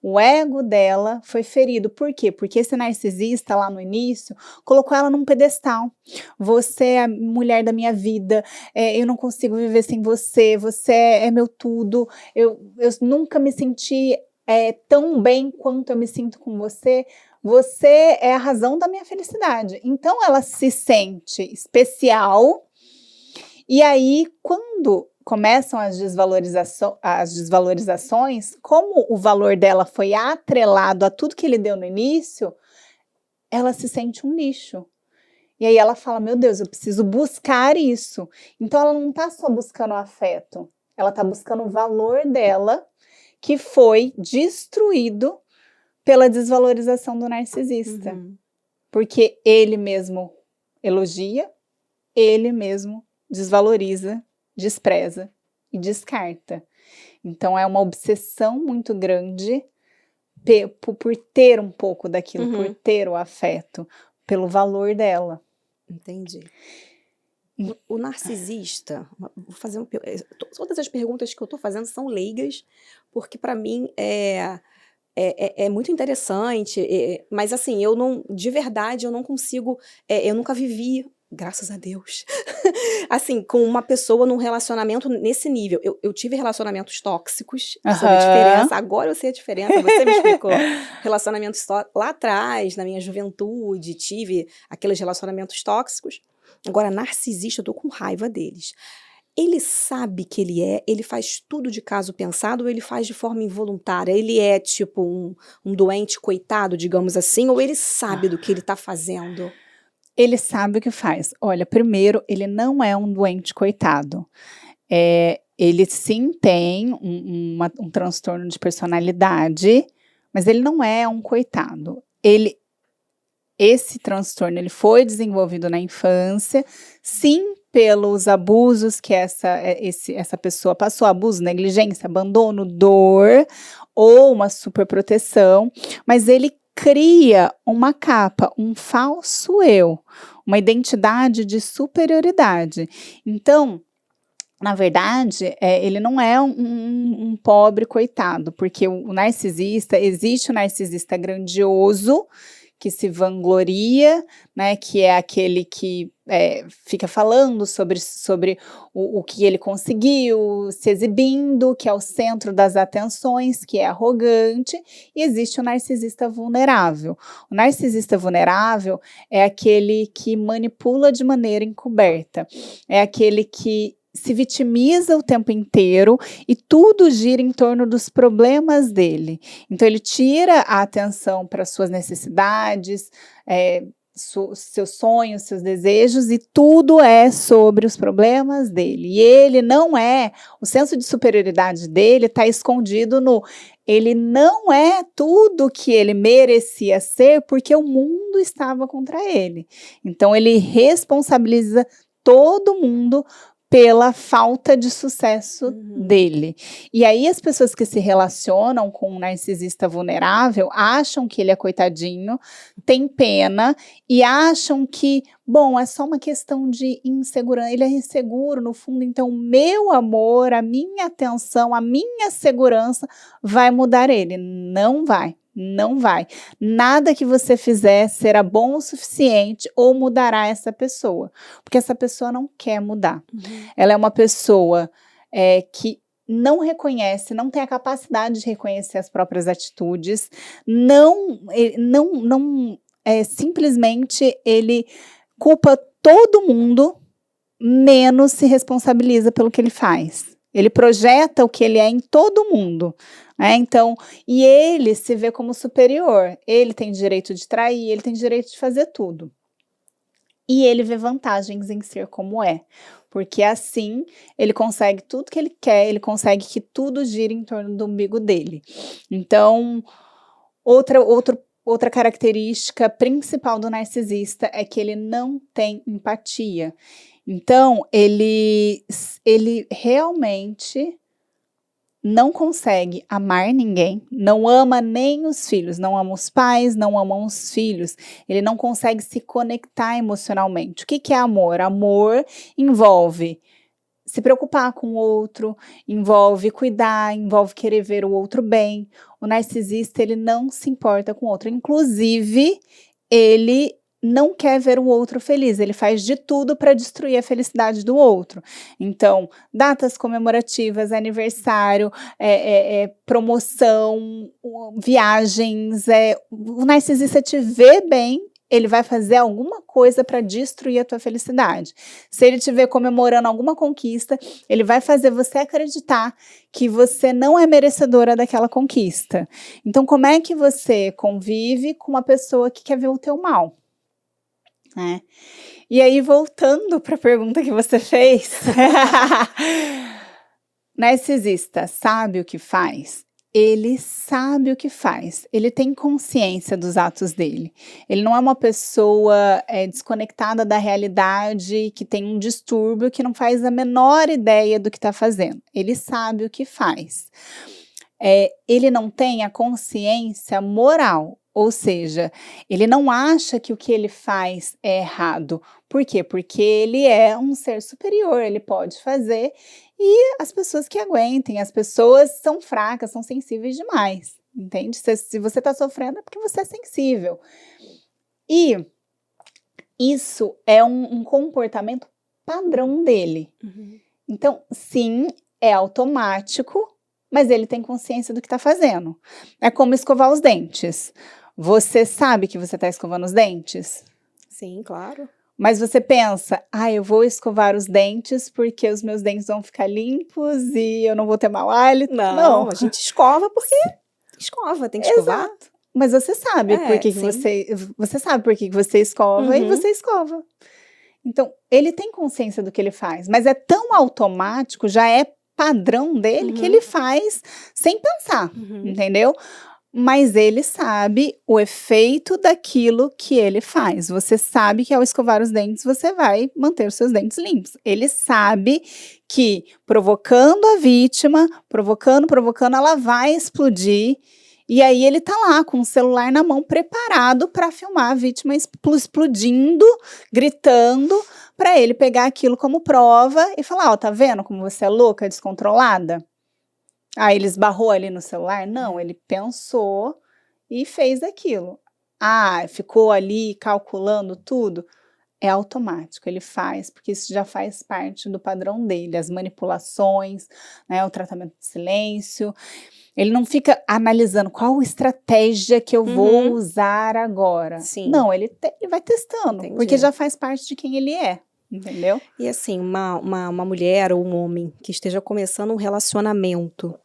O ego dela foi ferido. Por quê? Porque esse narcisista lá no início colocou ela num pedestal. Você é a mulher da minha vida, eu não consigo viver sem você, você é meu tudo, eu nunca me senti tão bem quanto eu me sinto com você. Você é a razão da minha felicidade. Então ela se sente especial. E aí, quando começam as desvalorizações, como o valor dela foi atrelado a tudo que ele deu no início, ela se sente um lixo. E aí ela fala, meu Deus, eu preciso buscar isso. Então ela não está só buscando o afeto, ela está buscando o valor dela, que foi destruído pela desvalorização do narcisista. Porque ele mesmo elogia, ele mesmo desvaloriza, despreza e descarta. Então é uma obsessão muito grande por ter um pouco daquilo, por ter o afeto, pelo valor dela. Entendi. O narcisista, vou fazer todas as perguntas que eu estou fazendo são leigas, porque para mim é muito interessante, mas assim, de verdade, eu não consigo, eu nunca vivi, graças a Deus, assim, com uma pessoa num relacionamento nesse nível. Eu tive relacionamentos tóxicos, soube a diferença, agora eu sei a diferença, você me explicou. Relacionamentos lá atrás, na minha juventude, tive aqueles relacionamentos tóxicos. Agora, narcisista, eu tô com raiva deles. Ele sabe que ele faz tudo de caso pensado ou ele faz de forma involuntária? Ele é tipo um doente coitado, digamos assim, ou ele sabe do que ele tá fazendo? Ele sabe o que faz. Olha, primeiro, ele não é um doente coitado. Ele sim tem um transtorno de personalidade, mas ele não é um coitado. Esse transtorno ele foi desenvolvido na infância, sim, pelos abusos que essa pessoa passou, abuso, negligência, abandono, dor, ou uma superproteção, mas ele cria uma capa, um falso eu, uma identidade de superioridade. Então, na verdade, ele não é um pobre coitado, porque existe o narcisista grandioso, que se vangloria, né, que é aquele que fica falando sobre o que ele conseguiu, se exibindo, que é o centro das atenções, que é arrogante, e existe o narcisista vulnerável. O narcisista vulnerável é aquele que manipula de maneira encoberta, é aquele que se vitimiza o tempo inteiro e tudo gira em torno dos problemas dele. Então ele tira a atenção para suas necessidades, seus sonhos, seus desejos, e tudo é sobre os problemas dele. E ele não o senso de superioridade dele está escondido ele não é tudo que ele merecia ser porque o mundo estava contra ele. Então ele responsabiliza todo mundo pela falta de sucesso dele. E aí as pessoas que se relacionam com um narcisista vulnerável acham que ele é coitadinho, tem pena e acham que, bom, é só uma questão de insegurança, ele é inseguro no fundo, então o meu amor, a minha atenção, a minha segurança vai mudar ele. Não vai. Não vai. Nada que você fizer será bom o suficiente ou mudará essa pessoa, porque essa pessoa não quer mudar. Ela é uma pessoa que não reconhece, não tem a capacidade de reconhecer as próprias atitudes, simplesmente ele culpa todo mundo, menos se responsabiliza pelo que ele faz. Ele projeta o que ele é em todo mundo. Então, e ele se vê como superior, ele tem direito de trair, ele tem direito de fazer tudo. E ele vê vantagens em ser como porque assim ele consegue tudo que ele quer, ele consegue que tudo gire em torno do umbigo dele. Então, outra característica principal do narcisista é que ele não tem empatia. Então, ele realmente não consegue amar ninguém, não ama nem os filhos, não ama os pais, não ama os filhos, ele não consegue se conectar emocionalmente. O que é amor? Amor envolve se preocupar com o outro, envolve cuidar, envolve querer ver o outro bem. O narcisista, ele não se importa com o outro, inclusive, ele não quer ver o outro feliz, ele faz de tudo para destruir a felicidade do outro. Então, datas comemorativas, aniversário, promoção, viagens, o narcisista te vê bem, ele vai fazer alguma coisa para destruir a tua felicidade. Se ele te ver comemorando alguma conquista, ele vai fazer você acreditar que você não é merecedora daquela conquista. Então, como é que você convive com uma pessoa que quer ver o teu mal? Né? E aí, voltando para a pergunta que você fez, narcisista sabe o que faz? Ele sabe o que faz, ele tem consciência dos atos dele. Ele não é uma pessoa desconectada da realidade, que tem um distúrbio, que não faz a menor ideia do que está fazendo. Ele sabe o que faz. Ele não tem a consciência moral, ou seja, ele não acha que o que ele faz é errado. Por quê? Porque ele é um ser superior, ele pode fazer, e as pessoas que aguentem, as pessoas são fracas, são sensíveis demais, entende? Se você está sofrendo é porque você é sensível. E isso é um comportamento padrão dele. Uhum. Então, sim, é automático, mas ele tem consciência do que está fazendo. É como escovar os dentes. Você sabe que você está escovando os dentes? Sim, claro. Mas você pensa, eu vou escovar os dentes porque os meus dentes vão ficar limpos e eu não vou ter mau hálito. Não, a gente escova porque escova, tem que escovar. Exato. Mas você sabe por que você sabe por que você escova e você escova. Então, ele tem consciência do que ele faz, mas é tão automático, já é padrão dele que ele faz sem pensar, entendeu? Mas ele sabe o efeito daquilo que ele faz. Você sabe que ao escovar os dentes, você vai manter os seus dentes limpos. Ele sabe que provocando a vítima, provocando, ela vai explodir. E aí ele tá lá com o celular na mão, preparado para filmar a vítima explodindo, gritando, para ele pegar aquilo como prova e falar, tá vendo como você é louca, descontrolada? Ele esbarrou ali no celular? Não, ele pensou e fez aquilo. Ficou ali calculando tudo? É automático, ele faz, porque isso já faz parte do padrão dele, as manipulações, né, o tratamento de silêncio. Ele não fica analisando qual estratégia que eu vou usar agora. Sim. Não, ele vai testando, porque já faz parte de quem ele é. Entendeu? E assim, uma mulher ou um homem que esteja começando um relacionamento,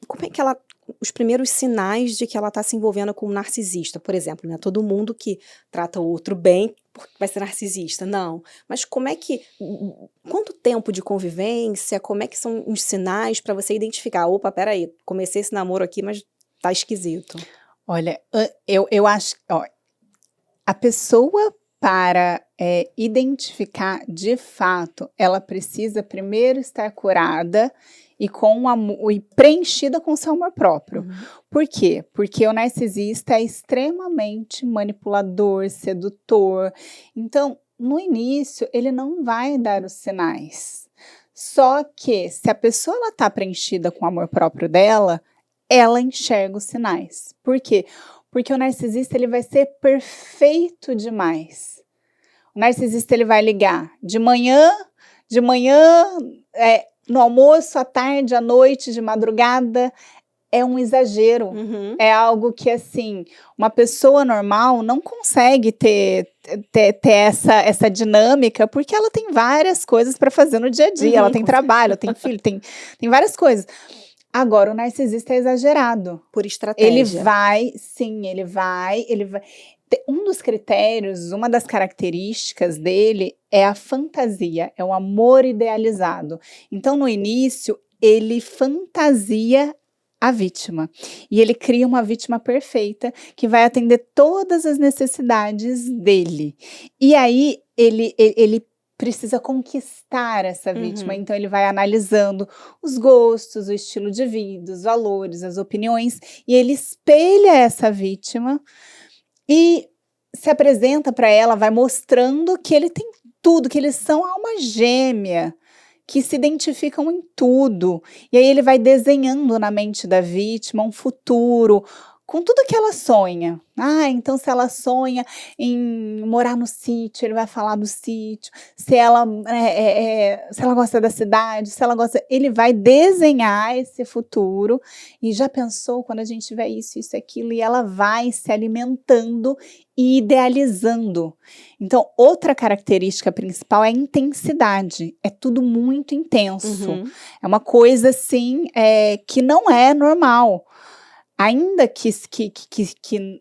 como é que ela... Os primeiros sinais de que ela está se envolvendo com um narcisista, por exemplo, né? Todo mundo que trata o outro bem vai ser narcisista, não. Mas como é que... Quanto tempo de convivência, como é que são os sinais para você identificar? Opa, peraí, comecei esse namoro aqui, mas tá esquisito. Olha, eu acho... a pessoa... Para identificar de fato, ela precisa primeiro estar curada e preenchida com seu amor próprio. Por quê? Porque o narcisista é extremamente manipulador, sedutor. Então, no início, ele não vai dar os sinais. Só que, se a pessoa está preenchida com o amor próprio dela, ela enxerga os sinais. Por quê? Porque o narcisista ele vai ser perfeito demais. O narcisista ele vai ligar de manhã, no almoço, à tarde, à noite, de madrugada. É um exagero. É algo que, assim, uma pessoa normal não consegue ter essa dinâmica, porque ela tem várias coisas para fazer no dia a dia. Ela tem trabalho, tem filho, tem várias coisas. Agora, o narcisista é exagerado. Por estratégia. Ele vai. Um dos critérios, uma das características dele é a fantasia, é o amor idealizado. Então, no início, ele fantasia a vítima. E ele cria uma vítima perfeita que vai atender todas as necessidades dele. E aí, ele precisa conquistar essa vítima, então ele vai analisando os gostos, o estilo de vida, os valores, as opiniões, e ele espelha essa vítima e se apresenta para ela, vai mostrando que ele tem tudo, que eles são alma gêmea, que se identificam em tudo. E aí ele vai desenhando na mente da vítima um futuro com tudo que ela sonha. Então se ela sonha em morar no sítio, ele vai falar do sítio. Se ela, se ela gosta da cidade, se ela gosta, ele vai desenhar esse futuro. E já pensou quando a gente tiver isso, isso, aquilo, e ela vai se alimentando e idealizando. Então, outra característica principal é a intensidade. É tudo muito intenso. É uma coisa assim que não é normal. Ainda que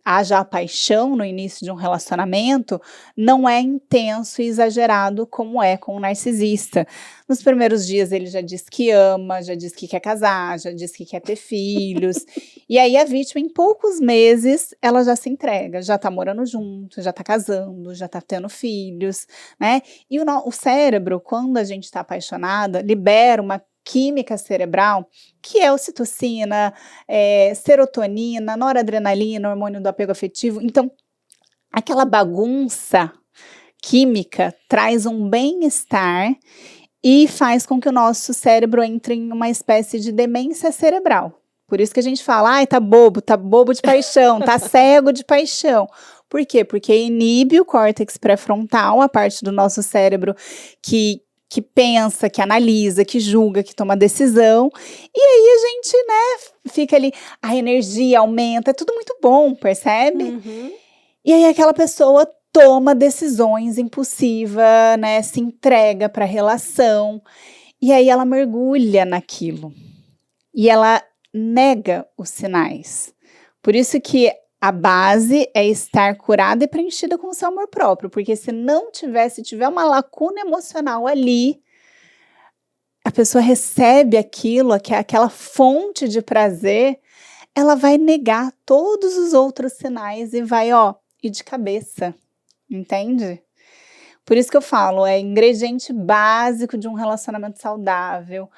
haja a paixão no início de um relacionamento, não é intenso e exagerado como é com o narcisista. Nos primeiros dias ele já diz que ama, já diz que quer casar, já diz que quer ter filhos. E aí a vítima, em poucos meses, ela já se entrega, já tá morando junto, já tá casando, já tá tendo filhos, né? E o cérebro, quando a gente tá apaixonada, libera uma química cerebral, que é ocitocina, serotonina, noradrenalina, hormônio do apego afetivo. Então, aquela bagunça química traz um bem-estar e faz com que o nosso cérebro entre em uma espécie de demência cerebral. Por isso que a gente fala, tá bobo de paixão, tá cego de paixão. Por quê? Porque inibe o córtex pré-frontal, a parte do nosso cérebro que pensa, que analisa, que julga, que toma decisão, e aí a gente, né, fica ali, a energia aumenta, é tudo muito bom, percebe? E aí aquela pessoa toma decisões impulsivas, né, se entrega para a relação, e aí ela mergulha naquilo, e ela nega os sinais. Por isso que a base é estar curada e preenchida com o seu amor próprio, porque se tiver uma lacuna emocional ali, a pessoa recebe aquilo, aquela fonte de prazer, ela vai negar todos os outros sinais e vai, ir de cabeça, entende? Por isso que eu falo, ingrediente básico de um relacionamento saudável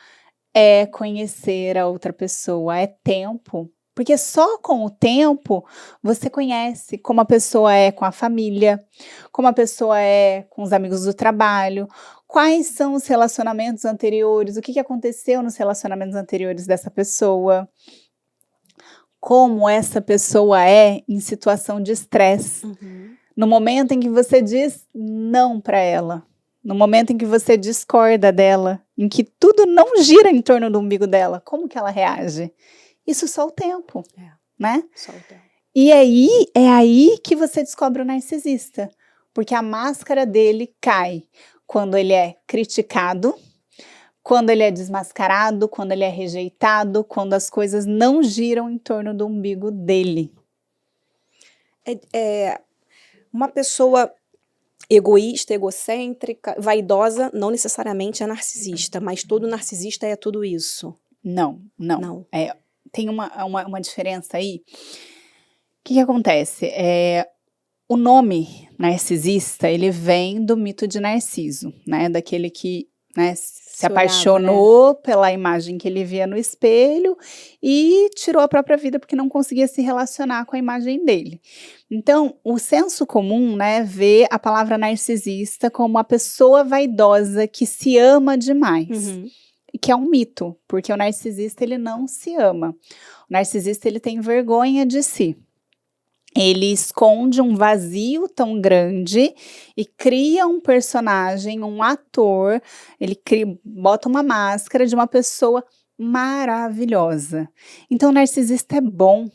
é conhecer a outra pessoa, é tempo. Porque só com o tempo você conhece como a pessoa é com a família, como a pessoa é com os amigos do trabalho, quais são os relacionamentos anteriores, o que aconteceu nos relacionamentos anteriores dessa pessoa, como essa pessoa é em situação de estresse. No momento em que você diz não para ela, no momento em que você discorda dela, em que tudo não gira em torno do umbigo dela, como que ela reage? Isso só o tempo, né? Só o tempo. E aí, é aí que você descobre o narcisista, porque a máscara dele cai quando ele é criticado, quando ele é desmascarado, quando ele é rejeitado, quando as coisas não giram em torno do umbigo dele. Uma pessoa egoísta, egocêntrica, vaidosa, não necessariamente é narcisista, mas todo narcisista é tudo isso. Não. Tem uma diferença aí. O que acontece? O nome narcisista, ele vem do mito de Narciso, né? Daquele que, né, se apaixonou pela imagem que ele via no espelho e tirou a própria vida porque não conseguia se relacionar com a imagem dele. Então, o senso comum, né, vê a palavra narcisista como uma pessoa vaidosa que se ama demais. Que é um mito, porque o narcisista ele não se ama. O narcisista ele tem vergonha de si. Ele esconde um vazio tão grande e cria um personagem, um ator, bota uma máscara de uma pessoa maravilhosa. Então o narcisista é bom.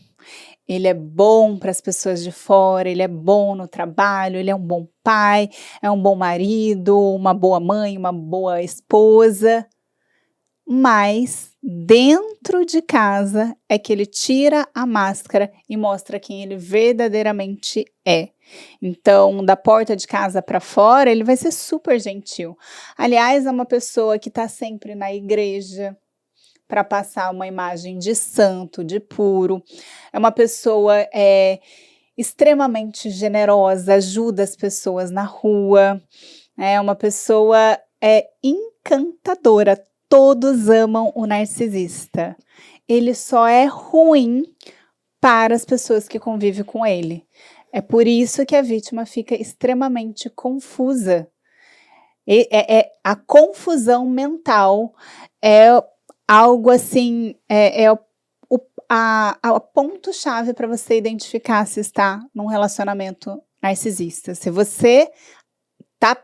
Ele é bom para as pessoas de fora, ele é bom no trabalho, ele é um bom pai, é um bom marido, uma boa mãe, uma boa esposa. Mas dentro de casa é que ele tira a máscara e mostra quem ele verdadeiramente é. Então, da porta de casa para fora, ele vai ser super gentil. Aliás, é uma pessoa que está sempre na igreja para passar uma imagem de santo, de puro. É uma pessoa extremamente generosa, ajuda as pessoas na rua. É uma pessoa encantadora. Todos amam o narcisista. Ele só é ruim para as pessoas que convivem com ele. É por isso que a vítima fica extremamente confusa. A confusão mental é algo assim, a ponto-chave para você identificar se está num relacionamento narcisista. Se você tá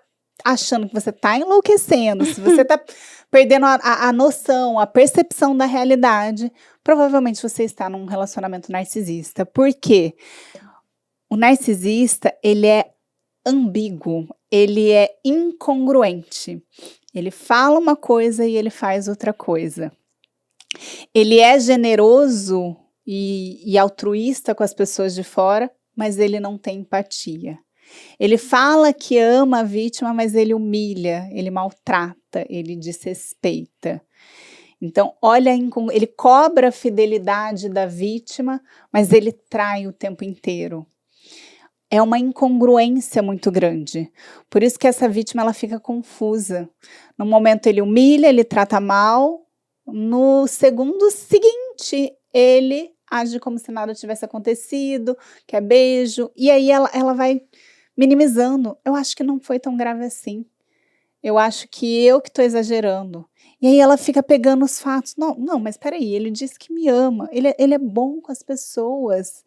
achando que você tá enlouquecendo, se você tá perdendo a noção, a percepção da realidade, provavelmente você está num relacionamento narcisista. Por quê? O narcisista, ele é ambíguo, ele é incongruente. Ele fala uma coisa e ele faz outra coisa. Ele é generoso e altruísta com as pessoas de fora, mas ele não tem empatia. Ele fala que ama a vítima, mas ele humilha, ele maltrata, ele desrespeita. Então, olha, ele cobra a fidelidade da vítima, mas ele trai o tempo inteiro. É uma incongruência muito grande. Por isso que essa vítima ela fica confusa. No momento ele humilha, ele trata mal. No segundo seguinte, ele age como se nada tivesse acontecido, quer beijo. E aí ela vai minimizando. Eu acho que não foi tão grave assim. Eu acho que eu que estou exagerando. E aí ela fica pegando os fatos. Não, mas peraí, ele disse que me ama. Ele é bom com as pessoas.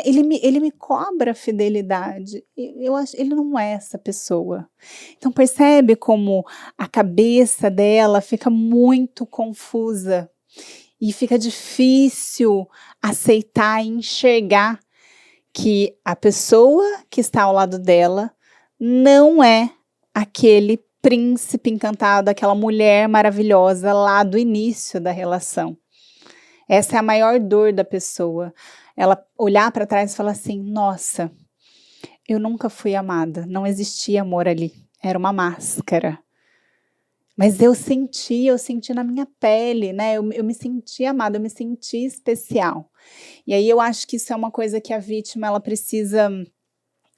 Ele me cobra fidelidade. Eu acho, ele não é essa pessoa. Então percebe como a cabeça dela fica muito confusa e fica difícil aceitar e enxergar que a pessoa que está ao lado dela não é aquele príncipe encantado, aquela mulher maravilhosa lá do início da relação. Essa é a maior dor da pessoa. Ela olhar para trás e falar assim, nossa, eu nunca fui amada, não existia amor ali, era uma máscara. Mas eu senti na minha pele, né? Eu me senti amada, eu me senti especial. E aí eu acho que isso é uma coisa que a vítima ela precisa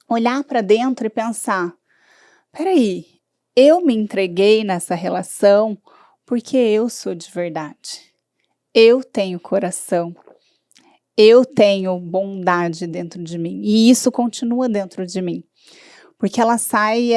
olhar para dentro e pensar, peraí, eu me entreguei nessa relação porque eu sou de verdade. Eu tenho coração. Eu tenho bondade dentro de mim, e isso continua dentro de mim. Porque ela sai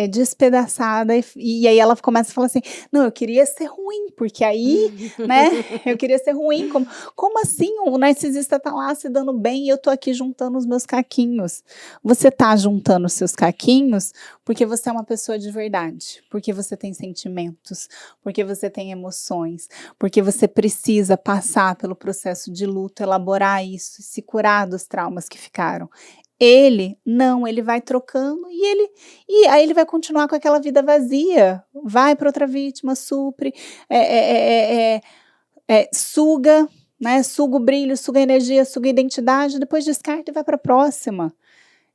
despedaçada e aí ela começa a falar assim, não, eu queria ser ruim, porque aí, né, eu queria ser ruim. Como assim o narcisista tá lá se dando bem e eu tô aqui juntando os meus caquinhos? Você tá juntando os seus caquinhos porque você é uma pessoa de verdade, porque você tem sentimentos, porque você tem emoções, porque você precisa passar pelo processo de luto, elaborar isso, se curar dos traumas que ficaram. Ele vai trocando e aí ele vai continuar com aquela vida vazia, vai para outra vítima, supre, suga, né, suga o brilho, suga a energia, suga a identidade, depois descarta e vai para a próxima.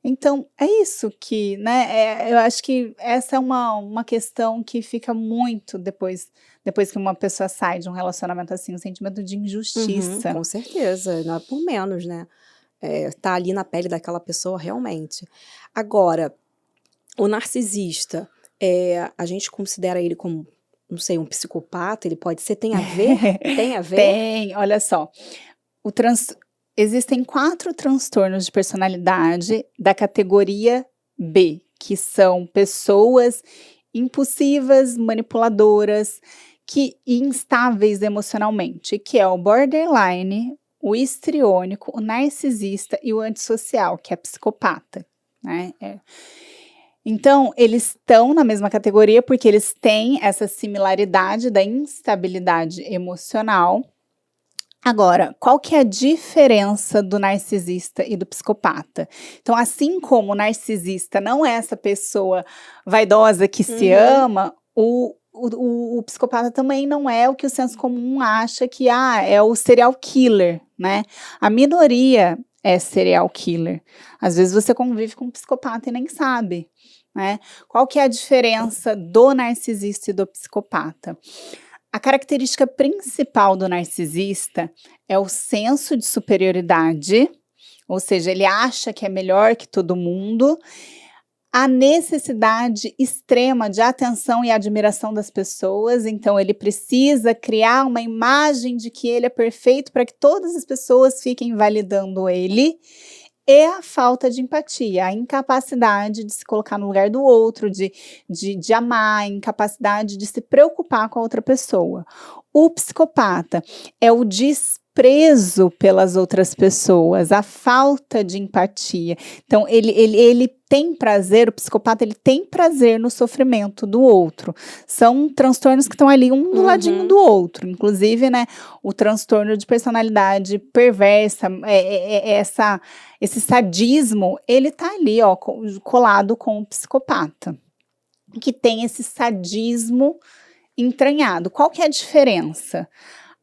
Então, é isso que, né, eu acho que essa é uma questão que fica muito depois que uma pessoa sai de um relacionamento assim, um sentimento de injustiça. Com certeza, não é por menos, né? Tá ali na pele daquela pessoa realmente. Agora, o narcisista, a gente considera ele como, não sei, um psicopata? Ele pode ser, tem a ver? Tem a ver? Tem, olha só. Existem 4 transtornos de personalidade da categoria B, que são pessoas impulsivas, manipuladoras, e instáveis emocionalmente, que é o borderline, o histriônico, o narcisista e o antissocial, que é psicopata, né? Então, eles estão na mesma categoria porque eles têm essa similaridade da instabilidade emocional. Agora, qual que é a diferença do narcisista e do psicopata? Então, assim como o narcisista não é essa pessoa vaidosa que se ama, o psicopata também não é o que o senso comum acha que é o serial killer, né? A minoria é serial killer. Às vezes você convive com um psicopata e nem sabe, né? Qual que é a diferença do narcisista e do psicopata? A característica principal do narcisista é o senso de superioridade, ou seja, ele acha que é melhor que todo mundo, a necessidade extrema de atenção e admiração das pessoas, então ele precisa criar uma imagem de que ele é perfeito para que todas as pessoas fiquem validando ele, e a falta de empatia, a incapacidade de se colocar no lugar do outro, de amar, a incapacidade de se preocupar com a outra pessoa. O psicopata é o desprezo pelas outras pessoas, a falta de empatia. Então, ele tem prazer, o psicopata ele tem prazer no sofrimento do outro. São transtornos que estão ali um do ladinho do outro. Inclusive, né, o transtorno de personalidade perversa, esse sadismo, ele tá ali, ó, colado com o psicopata, que tem esse sadismo entranhado. Qual que é a diferença?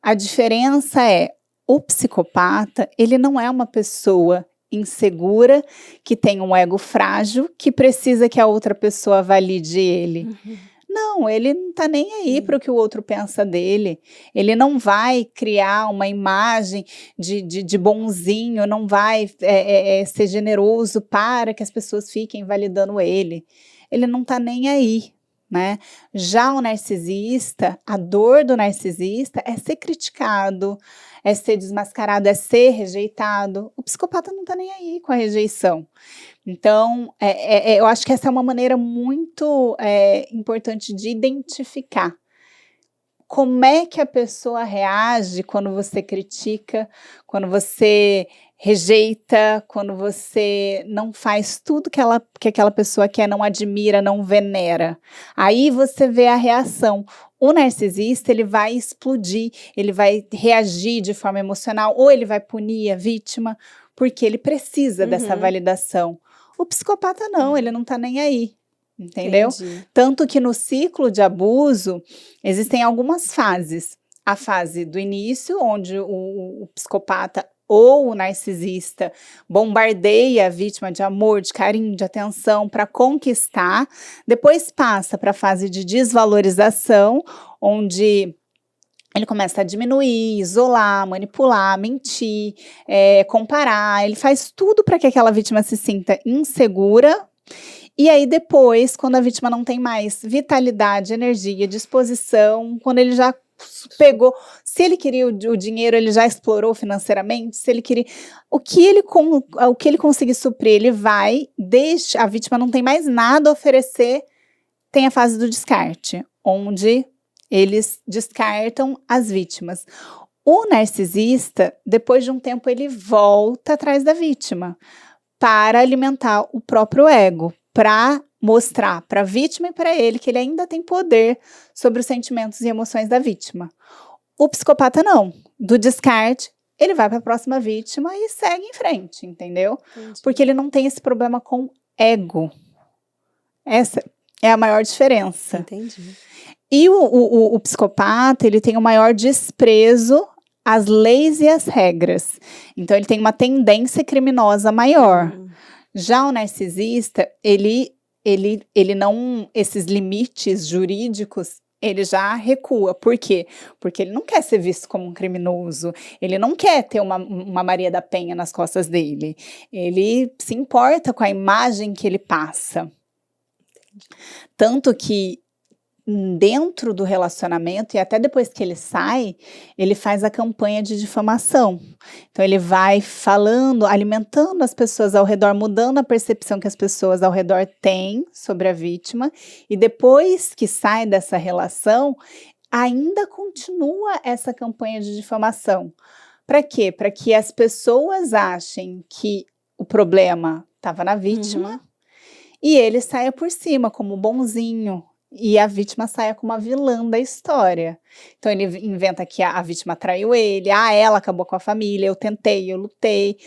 A diferença é, o psicopata, ele não é uma pessoa insegura, que tem um ego frágil, que precisa que a outra pessoa valide ele. Não, ele não tá nem aí para o que o outro pensa dele. Ele não vai criar uma imagem de bonzinho, não vai ser generoso para que as pessoas fiquem validando ele. Ele não tá nem aí, né? Já o narcisista, a dor do narcisista é ser criticado, é ser desmascarado, é ser rejeitado. O psicopata não tá nem aí com a rejeição. Então, eu acho que essa é uma maneira muito importante de identificar como é que a pessoa reage quando você critica, quando você rejeita, quando você não faz tudo que aquela pessoa quer, não admira, não venera. Aí você vê a reação. O narcisista, ele vai explodir, ele vai reagir de forma emocional, ou ele vai punir a vítima, porque ele precisa dessa validação. O psicopata não, ele não tá nem aí. Entendeu? Entendi. Tanto que no ciclo de abuso existem algumas fases. A fase do início, onde o psicopata ou o narcisista bombardeia a vítima de amor, de carinho, de atenção para conquistar. Depois passa para a fase de desvalorização, onde ele começa a diminuir, isolar, manipular, mentir, comparar. Ele faz tudo para que aquela vítima se sinta insegura. E aí depois, quando a vítima não tem mais vitalidade, energia, disposição, quando ele já pegou, se ele queria o dinheiro, ele já explorou financeiramente, se ele queria, o que ele conseguir suprir, ele vai, deixa, a vítima não tem mais nada a oferecer, tem a fase do descarte, onde eles descartam as vítimas. O narcisista, depois de um tempo, ele volta atrás da vítima para alimentar o próprio ego, para mostrar para a vítima e para ele que ele ainda tem poder sobre os sentimentos e emoções da vítima. O psicopata não. Do descarte, ele vai para a próxima vítima e segue em frente, entendeu? Entendi. Porque ele não tem esse problema com ego. Essa é a maior diferença. Entendi. E o psicopata, ele tem o maior desprezo às leis e às regras. Então, ele tem uma tendência criminosa maior. Já o narcisista, ele não, esses limites jurídicos, ele já recua. Por quê? Porque ele não quer ser visto como um criminoso, ele não quer ter uma Maria da Penha nas costas dele, ele se importa com a imagem que ele passa. Tanto que dentro do relacionamento, e até depois que ele sai, ele faz a campanha de difamação. Então ele vai falando, alimentando as pessoas ao redor, mudando a percepção que as pessoas ao redor têm sobre a vítima, e depois que sai dessa relação, ainda continua essa campanha de difamação. Para quê? Para que as pessoas achem que o problema estava na vítima, e ele saia por cima como bonzinho, e a vítima saia como a vilã da história. Então ele inventa que a vítima traiu ele, ela acabou com a família, eu tentei, eu lutei,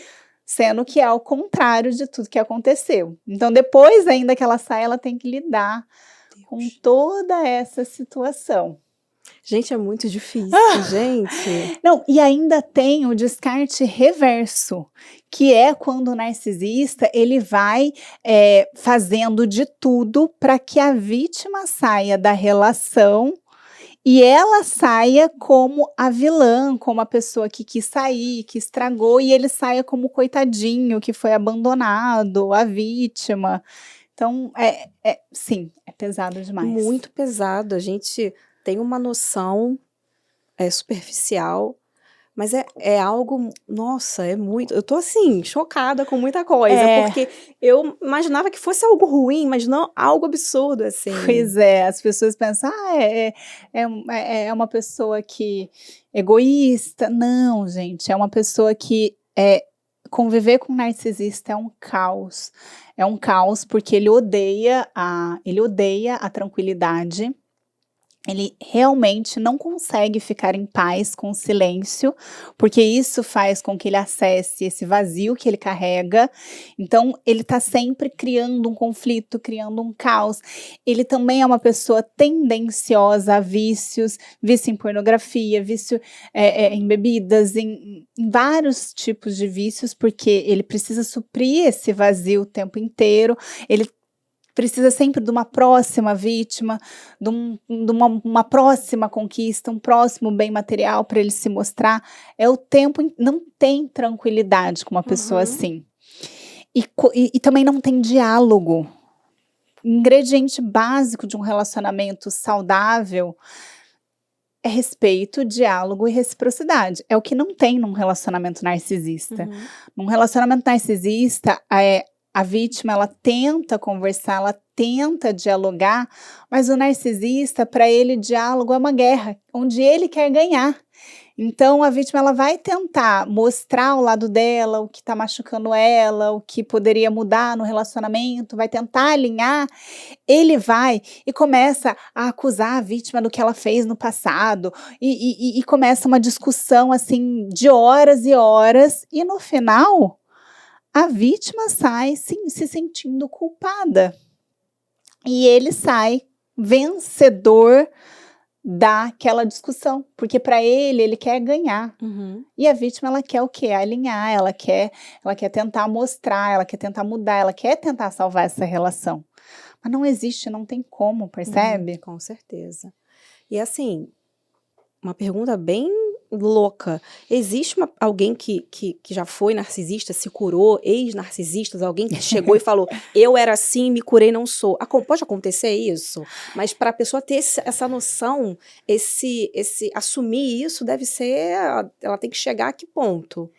sendo que é o contrário de tudo que aconteceu. Então depois ainda que ela sai, ela tem que lidar com toda essa situação. Gente, é muito difícil, gente. Não, e ainda tem o descarte reverso, que é quando o narcisista ele vai fazendo de tudo para que a vítima saia da relação e ela saia como a vilã, como a pessoa que quis sair, que estragou, e ele saia como o coitadinho que foi abandonado, a vítima. Então, sim, é pesado demais. Muito pesado. A gente tem uma noção superficial, Mas é algo, nossa, é muito, eu tô assim, chocada com muita coisa, porque eu imaginava que fosse algo ruim, mas não algo absurdo, assim. Pois é, as pessoas pensam, é uma pessoa que egoísta. Não, gente, é uma pessoa que conviver com um narcisista é um caos porque ele odeia a tranquilidade. Ele realmente não consegue ficar em paz com o silêncio, porque isso faz com que ele acesse esse vazio que ele carrega. Então, ele está sempre criando um conflito, criando um caos. Ele também é uma pessoa tendenciosa a vícios, vício em pornografia, vício em bebidas, em vários tipos de vícios, porque ele precisa suprir esse vazio o tempo inteiro. Ele precisa sempre de uma próxima vítima, de uma próxima conquista, um próximo bem material para ele se mostrar. Não tem tranquilidade com uma pessoa assim. E também não tem diálogo. Ingrediente básico de um relacionamento saudável é respeito, diálogo e reciprocidade. É o que não tem num relacionamento narcisista. Num relacionamento narcisista, a vítima, ela tenta conversar, ela tenta dialogar, mas o narcisista, para ele, diálogo é uma guerra, onde ele quer ganhar. Então, a vítima, ela vai tentar mostrar o lado dela, o que está machucando ela, o que poderia mudar no relacionamento, vai tentar alinhar. Ele vai e começa a acusar a vítima do que ela fez no passado, e começa uma discussão, assim, de horas e horas, e no final a vítima sai se sentindo culpada. E ele sai vencedor daquela discussão, porque para ele quer ganhar. E a vítima, ela quer o quê? Alinhar, ela quer tentar mostrar, ela quer tentar mudar, ela quer tentar salvar essa relação. Mas não existe, não tem como, percebe? Com certeza. E assim, uma pergunta bem louca. Existe alguém que já foi narcisista, se curou, ex-narcisistas, alguém que chegou e falou, eu era assim, me curei, não sou. Pode acontecer isso? Mas para a pessoa ter essa noção, assumir isso deve ser, ela tem que chegar a que ponto?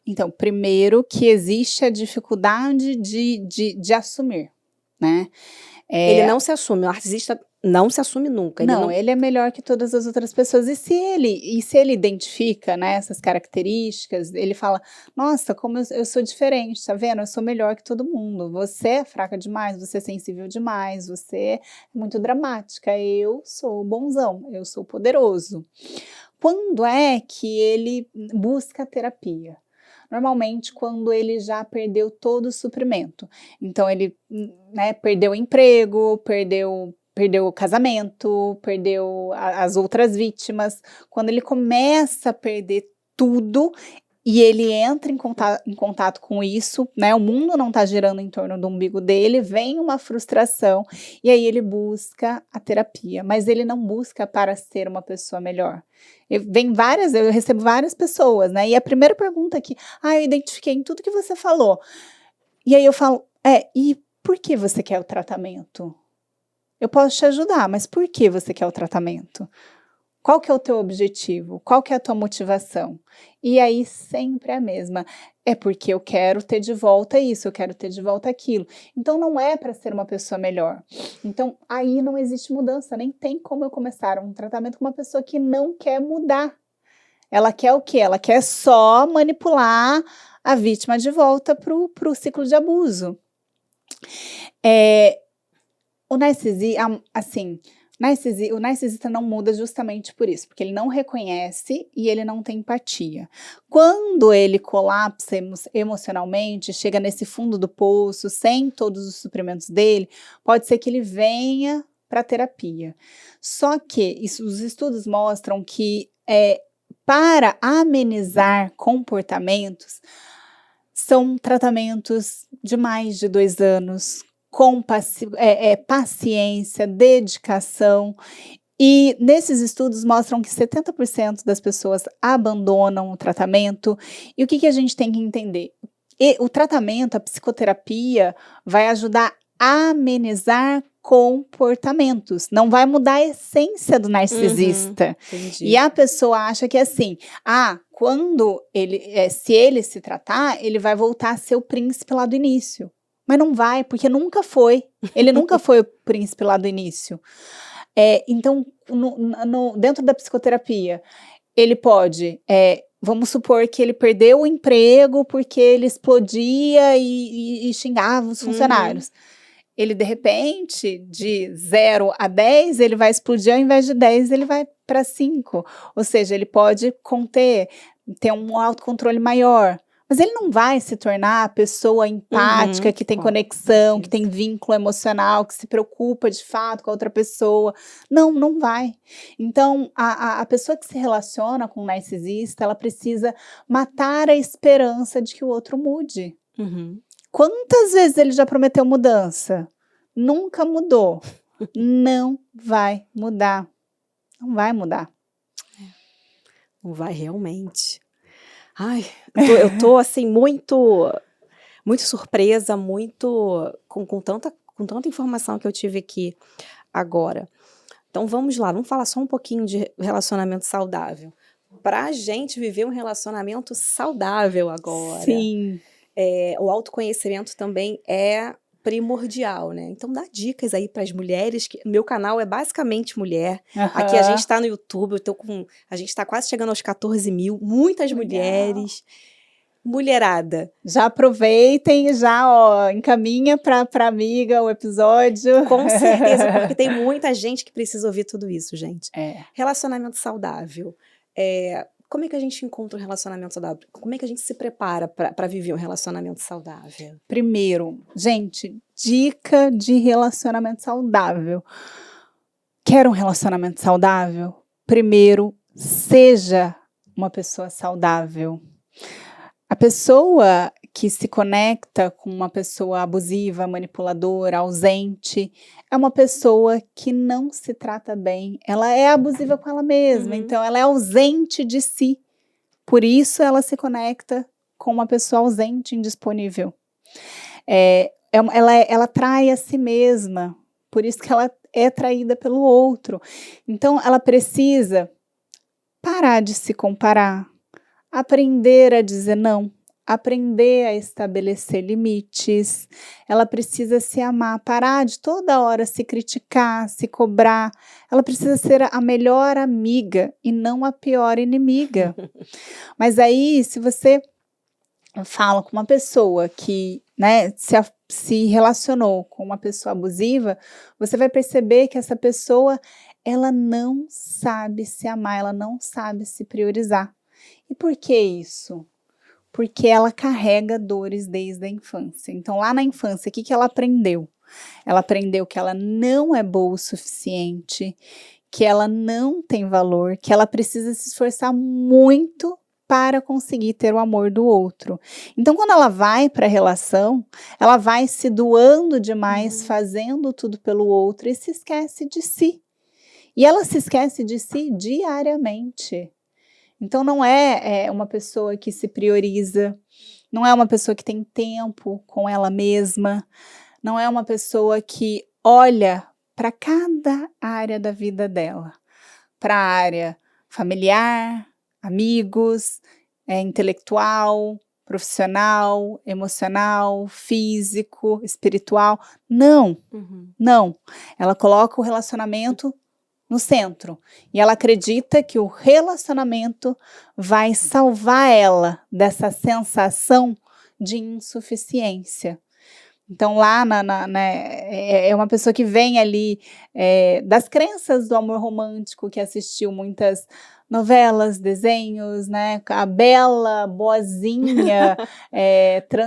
Então, primeiro que existe a dificuldade de assumir, né? Ele não se assume, o narcisista não se assume nunca. Ele é melhor que todas as outras pessoas. E se ele identifica, né, essas características, ele fala, nossa, como eu sou diferente, tá vendo? Eu sou melhor que todo mundo. Você é fraca demais, você é sensível demais, você é muito dramática. Eu sou bonzão, eu sou poderoso. Quando é que ele busca terapia? Normalmente quando ele já perdeu todo o suprimento. Então ele, né, perdeu o emprego, perdeu o casamento, perdeu as outras vítimas. Quando ele começa a perder tudo e ele entra em contato com isso, né, o mundo não está girando em torno do umbigo dele, vem uma frustração e aí ele busca a terapia, mas ele não busca para ser uma pessoa melhor. Eu recebo várias pessoas, né, e a primeira pergunta que, eu identifiquei em tudo que você falou, e aí eu falo, e por que você quer o tratamento? Eu posso te ajudar, mas por que você quer o tratamento? Qual que é o teu objetivo? Qual que é a tua motivação? E aí sempre a mesma. É porque eu quero ter de volta isso, eu quero ter de volta aquilo. Então não é para ser uma pessoa melhor. Então aí não existe mudança, nem tem como eu começar um tratamento com uma pessoa que não quer mudar. Ela quer o quê? Ela quer só manipular a vítima de volta pro ciclo de abuso. O narcisista não muda justamente por isso, porque ele não reconhece e ele não tem empatia. Quando ele colapsa emocionalmente, chega nesse fundo do poço, sem todos os suprimentos dele, pode ser que ele venha para a terapia. Só que os estudos mostram que para amenizar comportamentos, são tratamentos de mais de 2 anos, com paciência, dedicação, e nesses estudos mostram que 70% das pessoas abandonam o tratamento. E o que a gente tem que entender? O tratamento, a psicoterapia, vai ajudar a amenizar comportamentos, não vai mudar a essência do narcisista. Entendi. E a pessoa acha que assim, quando se ele se tratar, ele vai voltar a ser o príncipe lá do início. Mas não vai, porque nunca foi. Ele nunca foi o príncipe lá do início. Então, dentro da psicoterapia, ele pode, vamos supor que ele perdeu o emprego porque ele explodia e xingava os funcionários. Ele, de repente, de 0 a 10, ele vai explodir, ao invés de 10, ele vai para 5. Ou seja, ele pode ter um autocontrole maior. Mas ele não vai se tornar a pessoa empática, que tem conexão, que tem vínculo emocional, que se preocupa de fato com a outra pessoa. Não, não vai. Então, a pessoa que se relaciona com um narcisista, ela precisa matar a esperança de que o outro mude. Quantas vezes ele já prometeu mudança? Nunca mudou. Não vai mudar. Não vai mudar. Não vai realmente. Ai, eu tô assim, muito surpresa, com tanta informação que eu tive aqui agora. Então vamos lá, vamos falar só um pouquinho de relacionamento saudável. Pra gente viver um relacionamento saudável agora. Sim. O autoconhecimento também é primordial, né? Então dá dicas aí para as mulheres, que meu canal é basicamente mulher. Aqui a gente tá no YouTube, a gente tá quase chegando aos 14 mil, muitas mulheres. Mulherada. Já aproveitem, já encaminha pra amiga o episódio. Com certeza, porque tem muita gente que precisa ouvir tudo isso, gente. Relacionamento saudável. Como é que a gente encontra um relacionamento saudável? Como é que a gente se prepara para viver um relacionamento saudável? Primeiro, gente, dica de relacionamento saudável. Quer um relacionamento saudável? Primeiro, seja uma pessoa saudável. A pessoa que se conecta com uma pessoa abusiva, manipuladora, ausente, é uma pessoa que não se trata bem. Ela é abusiva com ela mesma, então ela é ausente de si. Por isso ela se conecta com uma pessoa ausente, indisponível. Ela trai a si mesma, por isso que ela é traída pelo outro. Então ela precisa parar de se comparar, aprender a dizer não, aprender a estabelecer limites. Ela precisa se amar, parar de toda hora se criticar, se cobrar. Ela precisa ser a melhor amiga e não a pior inimiga. Mas aí, se você fala com uma pessoa que, né, se relacionou com uma pessoa abusiva, você vai perceber que essa pessoa, ela não sabe se amar, ela não sabe se priorizar. E por que isso? Porque ela carrega dores desde a infância. Então, lá na infância, o que ela aprendeu? Ela aprendeu que ela não é boa o suficiente, que ela não tem valor, que ela precisa se esforçar muito para conseguir ter o amor do outro. Então, quando ela vai para a relação, ela vai se doando demais, fazendo tudo pelo outro e se esquece de si. E ela se esquece de si diariamente. Então, não é uma pessoa que se prioriza, não é uma pessoa que tem tempo com ela mesma, não é uma pessoa que olha para cada área da vida dela, para a área familiar, amigos, intelectual, profissional, emocional, físico, espiritual. Não, não. Ela coloca o relacionamento no centro. E ela acredita que o relacionamento vai salvar ela dessa sensação de insuficiência. Então, lá é uma pessoa que vem ali das crenças do amor romântico, que assistiu muitas novelas, desenhos, né? A bela, boazinha,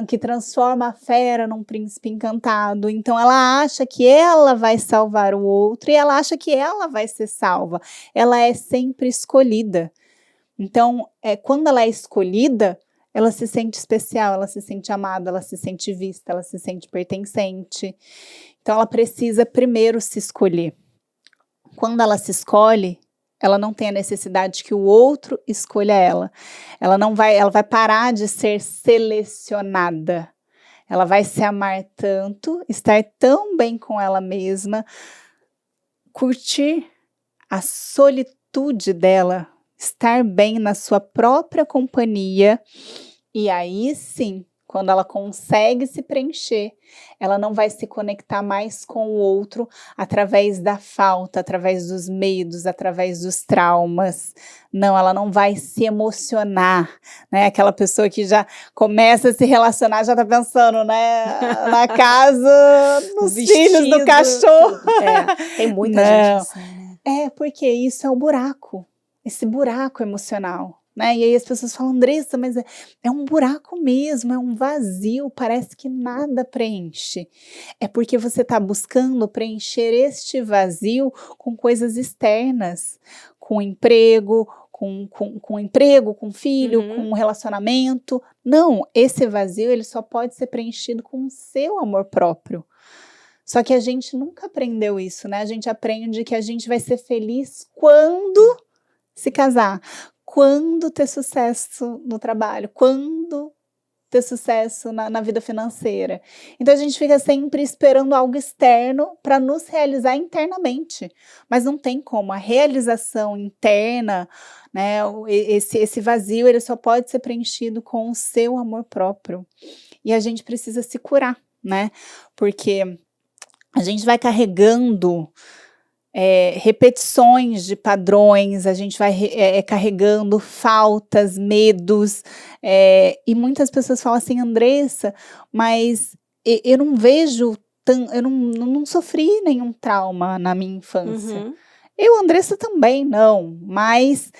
que transforma a fera num príncipe encantado. Então, ela acha que ela vai salvar o outro e ela acha que ela vai ser salva. Ela é sempre escolhida. Então, quando ela é escolhida, ela se sente especial, ela se sente amada, ela se sente vista, ela se sente pertencente. Então, ela precisa primeiro se escolher. Quando ela se escolhe, ela não tem a necessidade que o outro escolha ela. Ela vai parar de ser selecionada. Ela vai se amar tanto, estar tão bem com ela mesma, curtir a solitude dela, estar bem na sua própria companhia, e aí sim, quando ela consegue se preencher, ela não vai se conectar mais com o outro através da falta, através dos medos, através dos traumas. Não, ela não vai se emocionar, né? Aquela pessoa que já começa a se relacionar, já tá pensando, né? Na casa, nos filhos, no cachorro. Tem muita gente assim, né? Porque isso é o buraco, esse buraco emocional. Né? E aí as pessoas falam, Andressa, mas é um buraco mesmo, é um vazio, parece que nada preenche. É porque você está buscando preencher este vazio com coisas externas, com emprego, com filho, com relacionamento. Não, esse vazio ele só pode ser preenchido com o seu amor próprio. Só que a gente nunca aprendeu isso, né? A gente aprende que a gente vai ser feliz quando se casar, quando ter sucesso no trabalho, quando ter sucesso na vida financeira. Então a gente fica sempre esperando algo externo para nos realizar internamente, mas não tem como. A realização interna, né, esse vazio, ele só pode ser preenchido com o seu amor próprio. E a gente precisa se curar, né? Porque a gente vai carregando repetições de padrões, a gente vai carregando faltas, medos, e muitas pessoas falam assim, Andressa, mas eu não vejo, eu não sofri nenhum trauma na minha infância. Eu, Andressa, também não, mas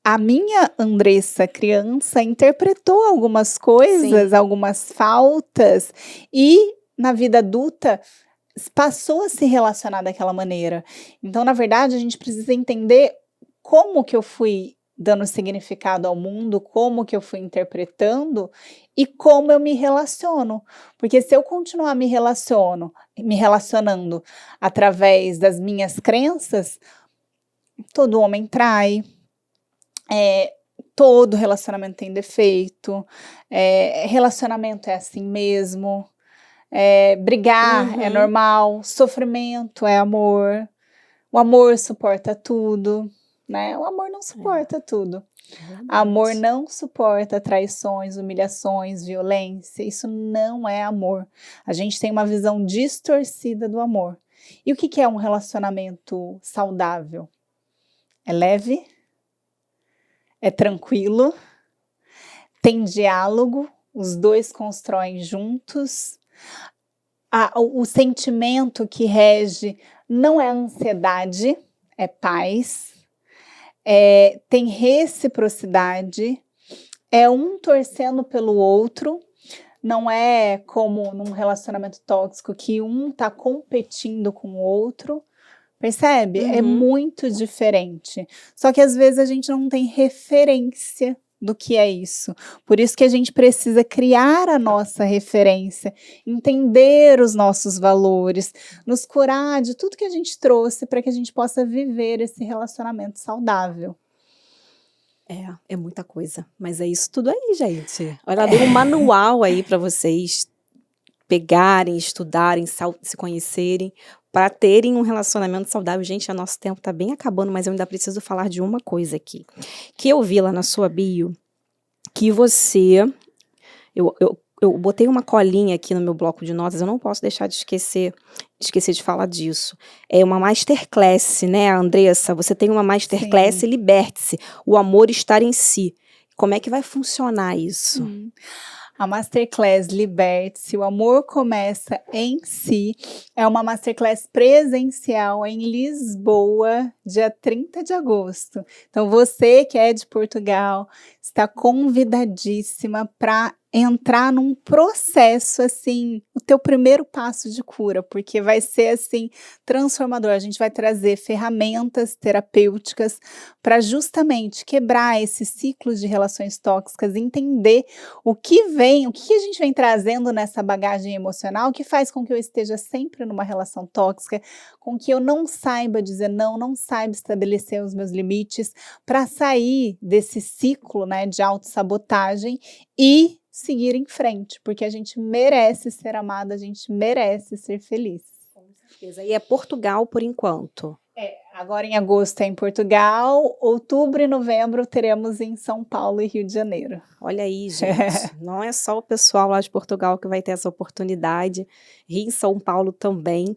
a minha Andressa criança interpretou algumas coisas, algumas faltas, e na vida adulta passou a se relacionar daquela maneira. Então, na verdade, a gente precisa entender como que eu fui dando significado ao mundo, como que eu fui interpretando e como eu me relaciono. Porque se eu continuar me relacionando através das minhas crenças, todo homem trai, todo relacionamento tem defeito, relacionamento é assim mesmo, brigar é normal, sofrimento é amor, o amor suporta tudo, né? O amor não suporta tudo. Amor não suporta traições, humilhações, violência, isso não é amor. A gente tem uma visão distorcida do amor. E o que é um relacionamento saudável? É leve, é tranquilo, tem diálogo, os dois constroem juntos. O sentimento que rege não é ansiedade, é paz, tem reciprocidade, é um torcendo pelo outro, não é como num relacionamento tóxico que um está competindo com o outro, percebe? É muito diferente, só que às vezes a gente não tem referência do que é isso. Por isso que a gente precisa criar a nossa referência, entender os nossos valores, nos curar de tudo que a gente trouxe para que a gente possa viver esse relacionamento saudável. É muita coisa, mas é isso tudo aí, gente. Olha, ela deu um manual aí para vocês pegarem, estudarem, se conhecerem, para terem um relacionamento saudável. Gente, nosso tempo tá bem acabando, mas eu ainda preciso falar de uma coisa aqui. Que eu vi lá na sua bio, que você... Eu botei uma colinha aqui no meu bloco de notas, eu não posso deixar de esquecer de falar disso. É uma masterclass, né, Andressa? Você tem uma masterclass, liberte-se, o amor estar em si. Como é que vai funcionar isso? A Masterclass Liberte-se, o amor começa em si, é uma Masterclass presencial em Lisboa, dia 30 de agosto. Então você que é de Portugal, está convidadíssima para entrar num processo, assim, o teu primeiro passo de cura, porque vai ser, assim, transformador. A gente vai trazer ferramentas terapêuticas para justamente quebrar esses ciclos de relações tóxicas, entender o que a gente vem trazendo nessa bagagem emocional que faz com que eu esteja sempre numa relação tóxica, com que eu não saiba dizer não saiba estabelecer os meus limites, para sair desse ciclo, né, de autossabotagem e seguir em frente, porque a gente merece ser amado, a gente merece ser feliz. Com certeza. E é Portugal por enquanto? Agora em agosto é em Portugal, outubro e novembro teremos em São Paulo e Rio de Janeiro. Olha aí, gente, não é só o pessoal lá de Portugal que vai ter essa oportunidade, Rio e São Paulo também.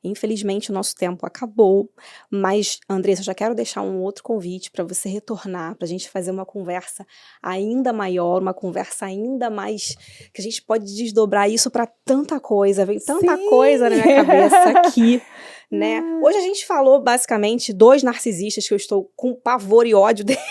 Infelizmente o nosso tempo acabou, mas Andressa, eu já quero deixar um outro convite para você retornar, para a gente fazer uma conversa ainda maior, uma conversa ainda mais, que a gente pode desdobrar isso para tanta coisa, vem tanta coisa na minha cabeça aqui, né? Hoje a gente falou basicamente 2 narcisistas que eu estou com pavor e ódio deles,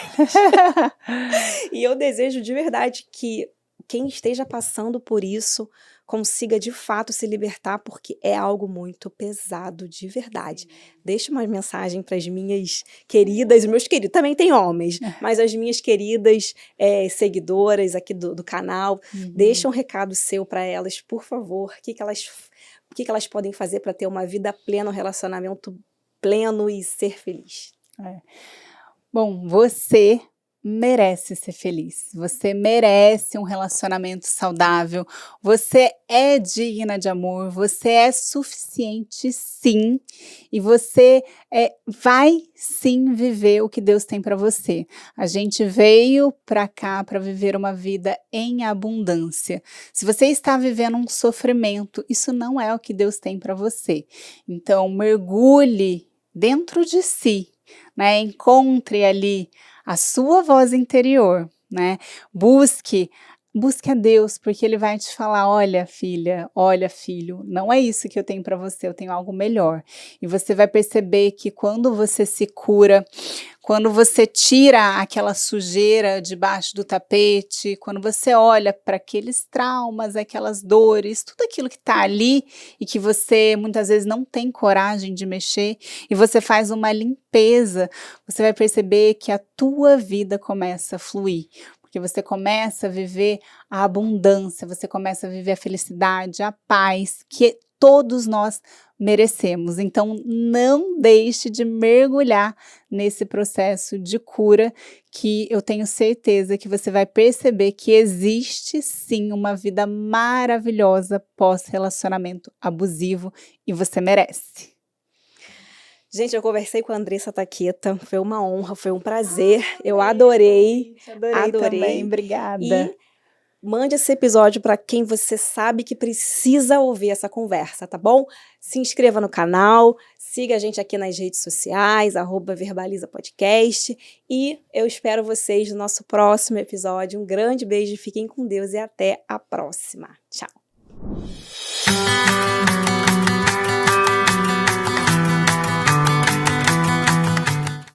e eu desejo de verdade que quem esteja passando por isso consiga de fato se libertar, porque é algo muito pesado de verdade. Deixa uma mensagem para as minhas queridas, meus queridos, também tem homens, mas as minhas queridas seguidoras aqui do canal, deixa um recado seu para elas, por favor, o que que elas podem fazer para ter uma vida plena, um relacionamento pleno e ser feliz? Bom, você merece ser feliz, você merece um relacionamento saudável, você é digna de amor, você é suficiente sim, e você vai sim viver o que Deus tem para você. A gente veio para cá para viver uma vida em abundância. Se você está vivendo um sofrimento, isso não é o que Deus tem para você. Então mergulhe dentro de si, né? Encontre ali a sua voz interior, né? Busque a Deus, porque Ele vai te falar, olha filha, olha filho, não é isso que eu tenho para você, eu tenho algo melhor. E você vai perceber que quando você se cura, quando você tira aquela sujeira debaixo do tapete, quando você olha para aqueles traumas, aquelas dores, tudo aquilo que está ali e que você muitas vezes não tem coragem de mexer, e você faz uma limpeza, você vai perceber que a tua vida começa a fluir. Porque você começa a viver a abundância, você começa a viver a felicidade, a paz, que todos nós merecemos. Então, não deixe de mergulhar nesse processo de cura, que eu tenho certeza que você vai perceber que existe sim uma vida maravilhosa pós-relacionamento abusivo e você merece. Gente, eu conversei com a Andressa Taqueta, foi uma honra, foi um prazer, eu adorei. Adorei também, obrigada. E mande esse episódio para quem você sabe que precisa ouvir essa conversa, tá bom? Se inscreva no canal, siga a gente aqui nas redes sociais, @verbalizapodcast, e eu espero vocês no nosso próximo episódio. Um grande beijo, fiquem com Deus e até a próxima. Tchau!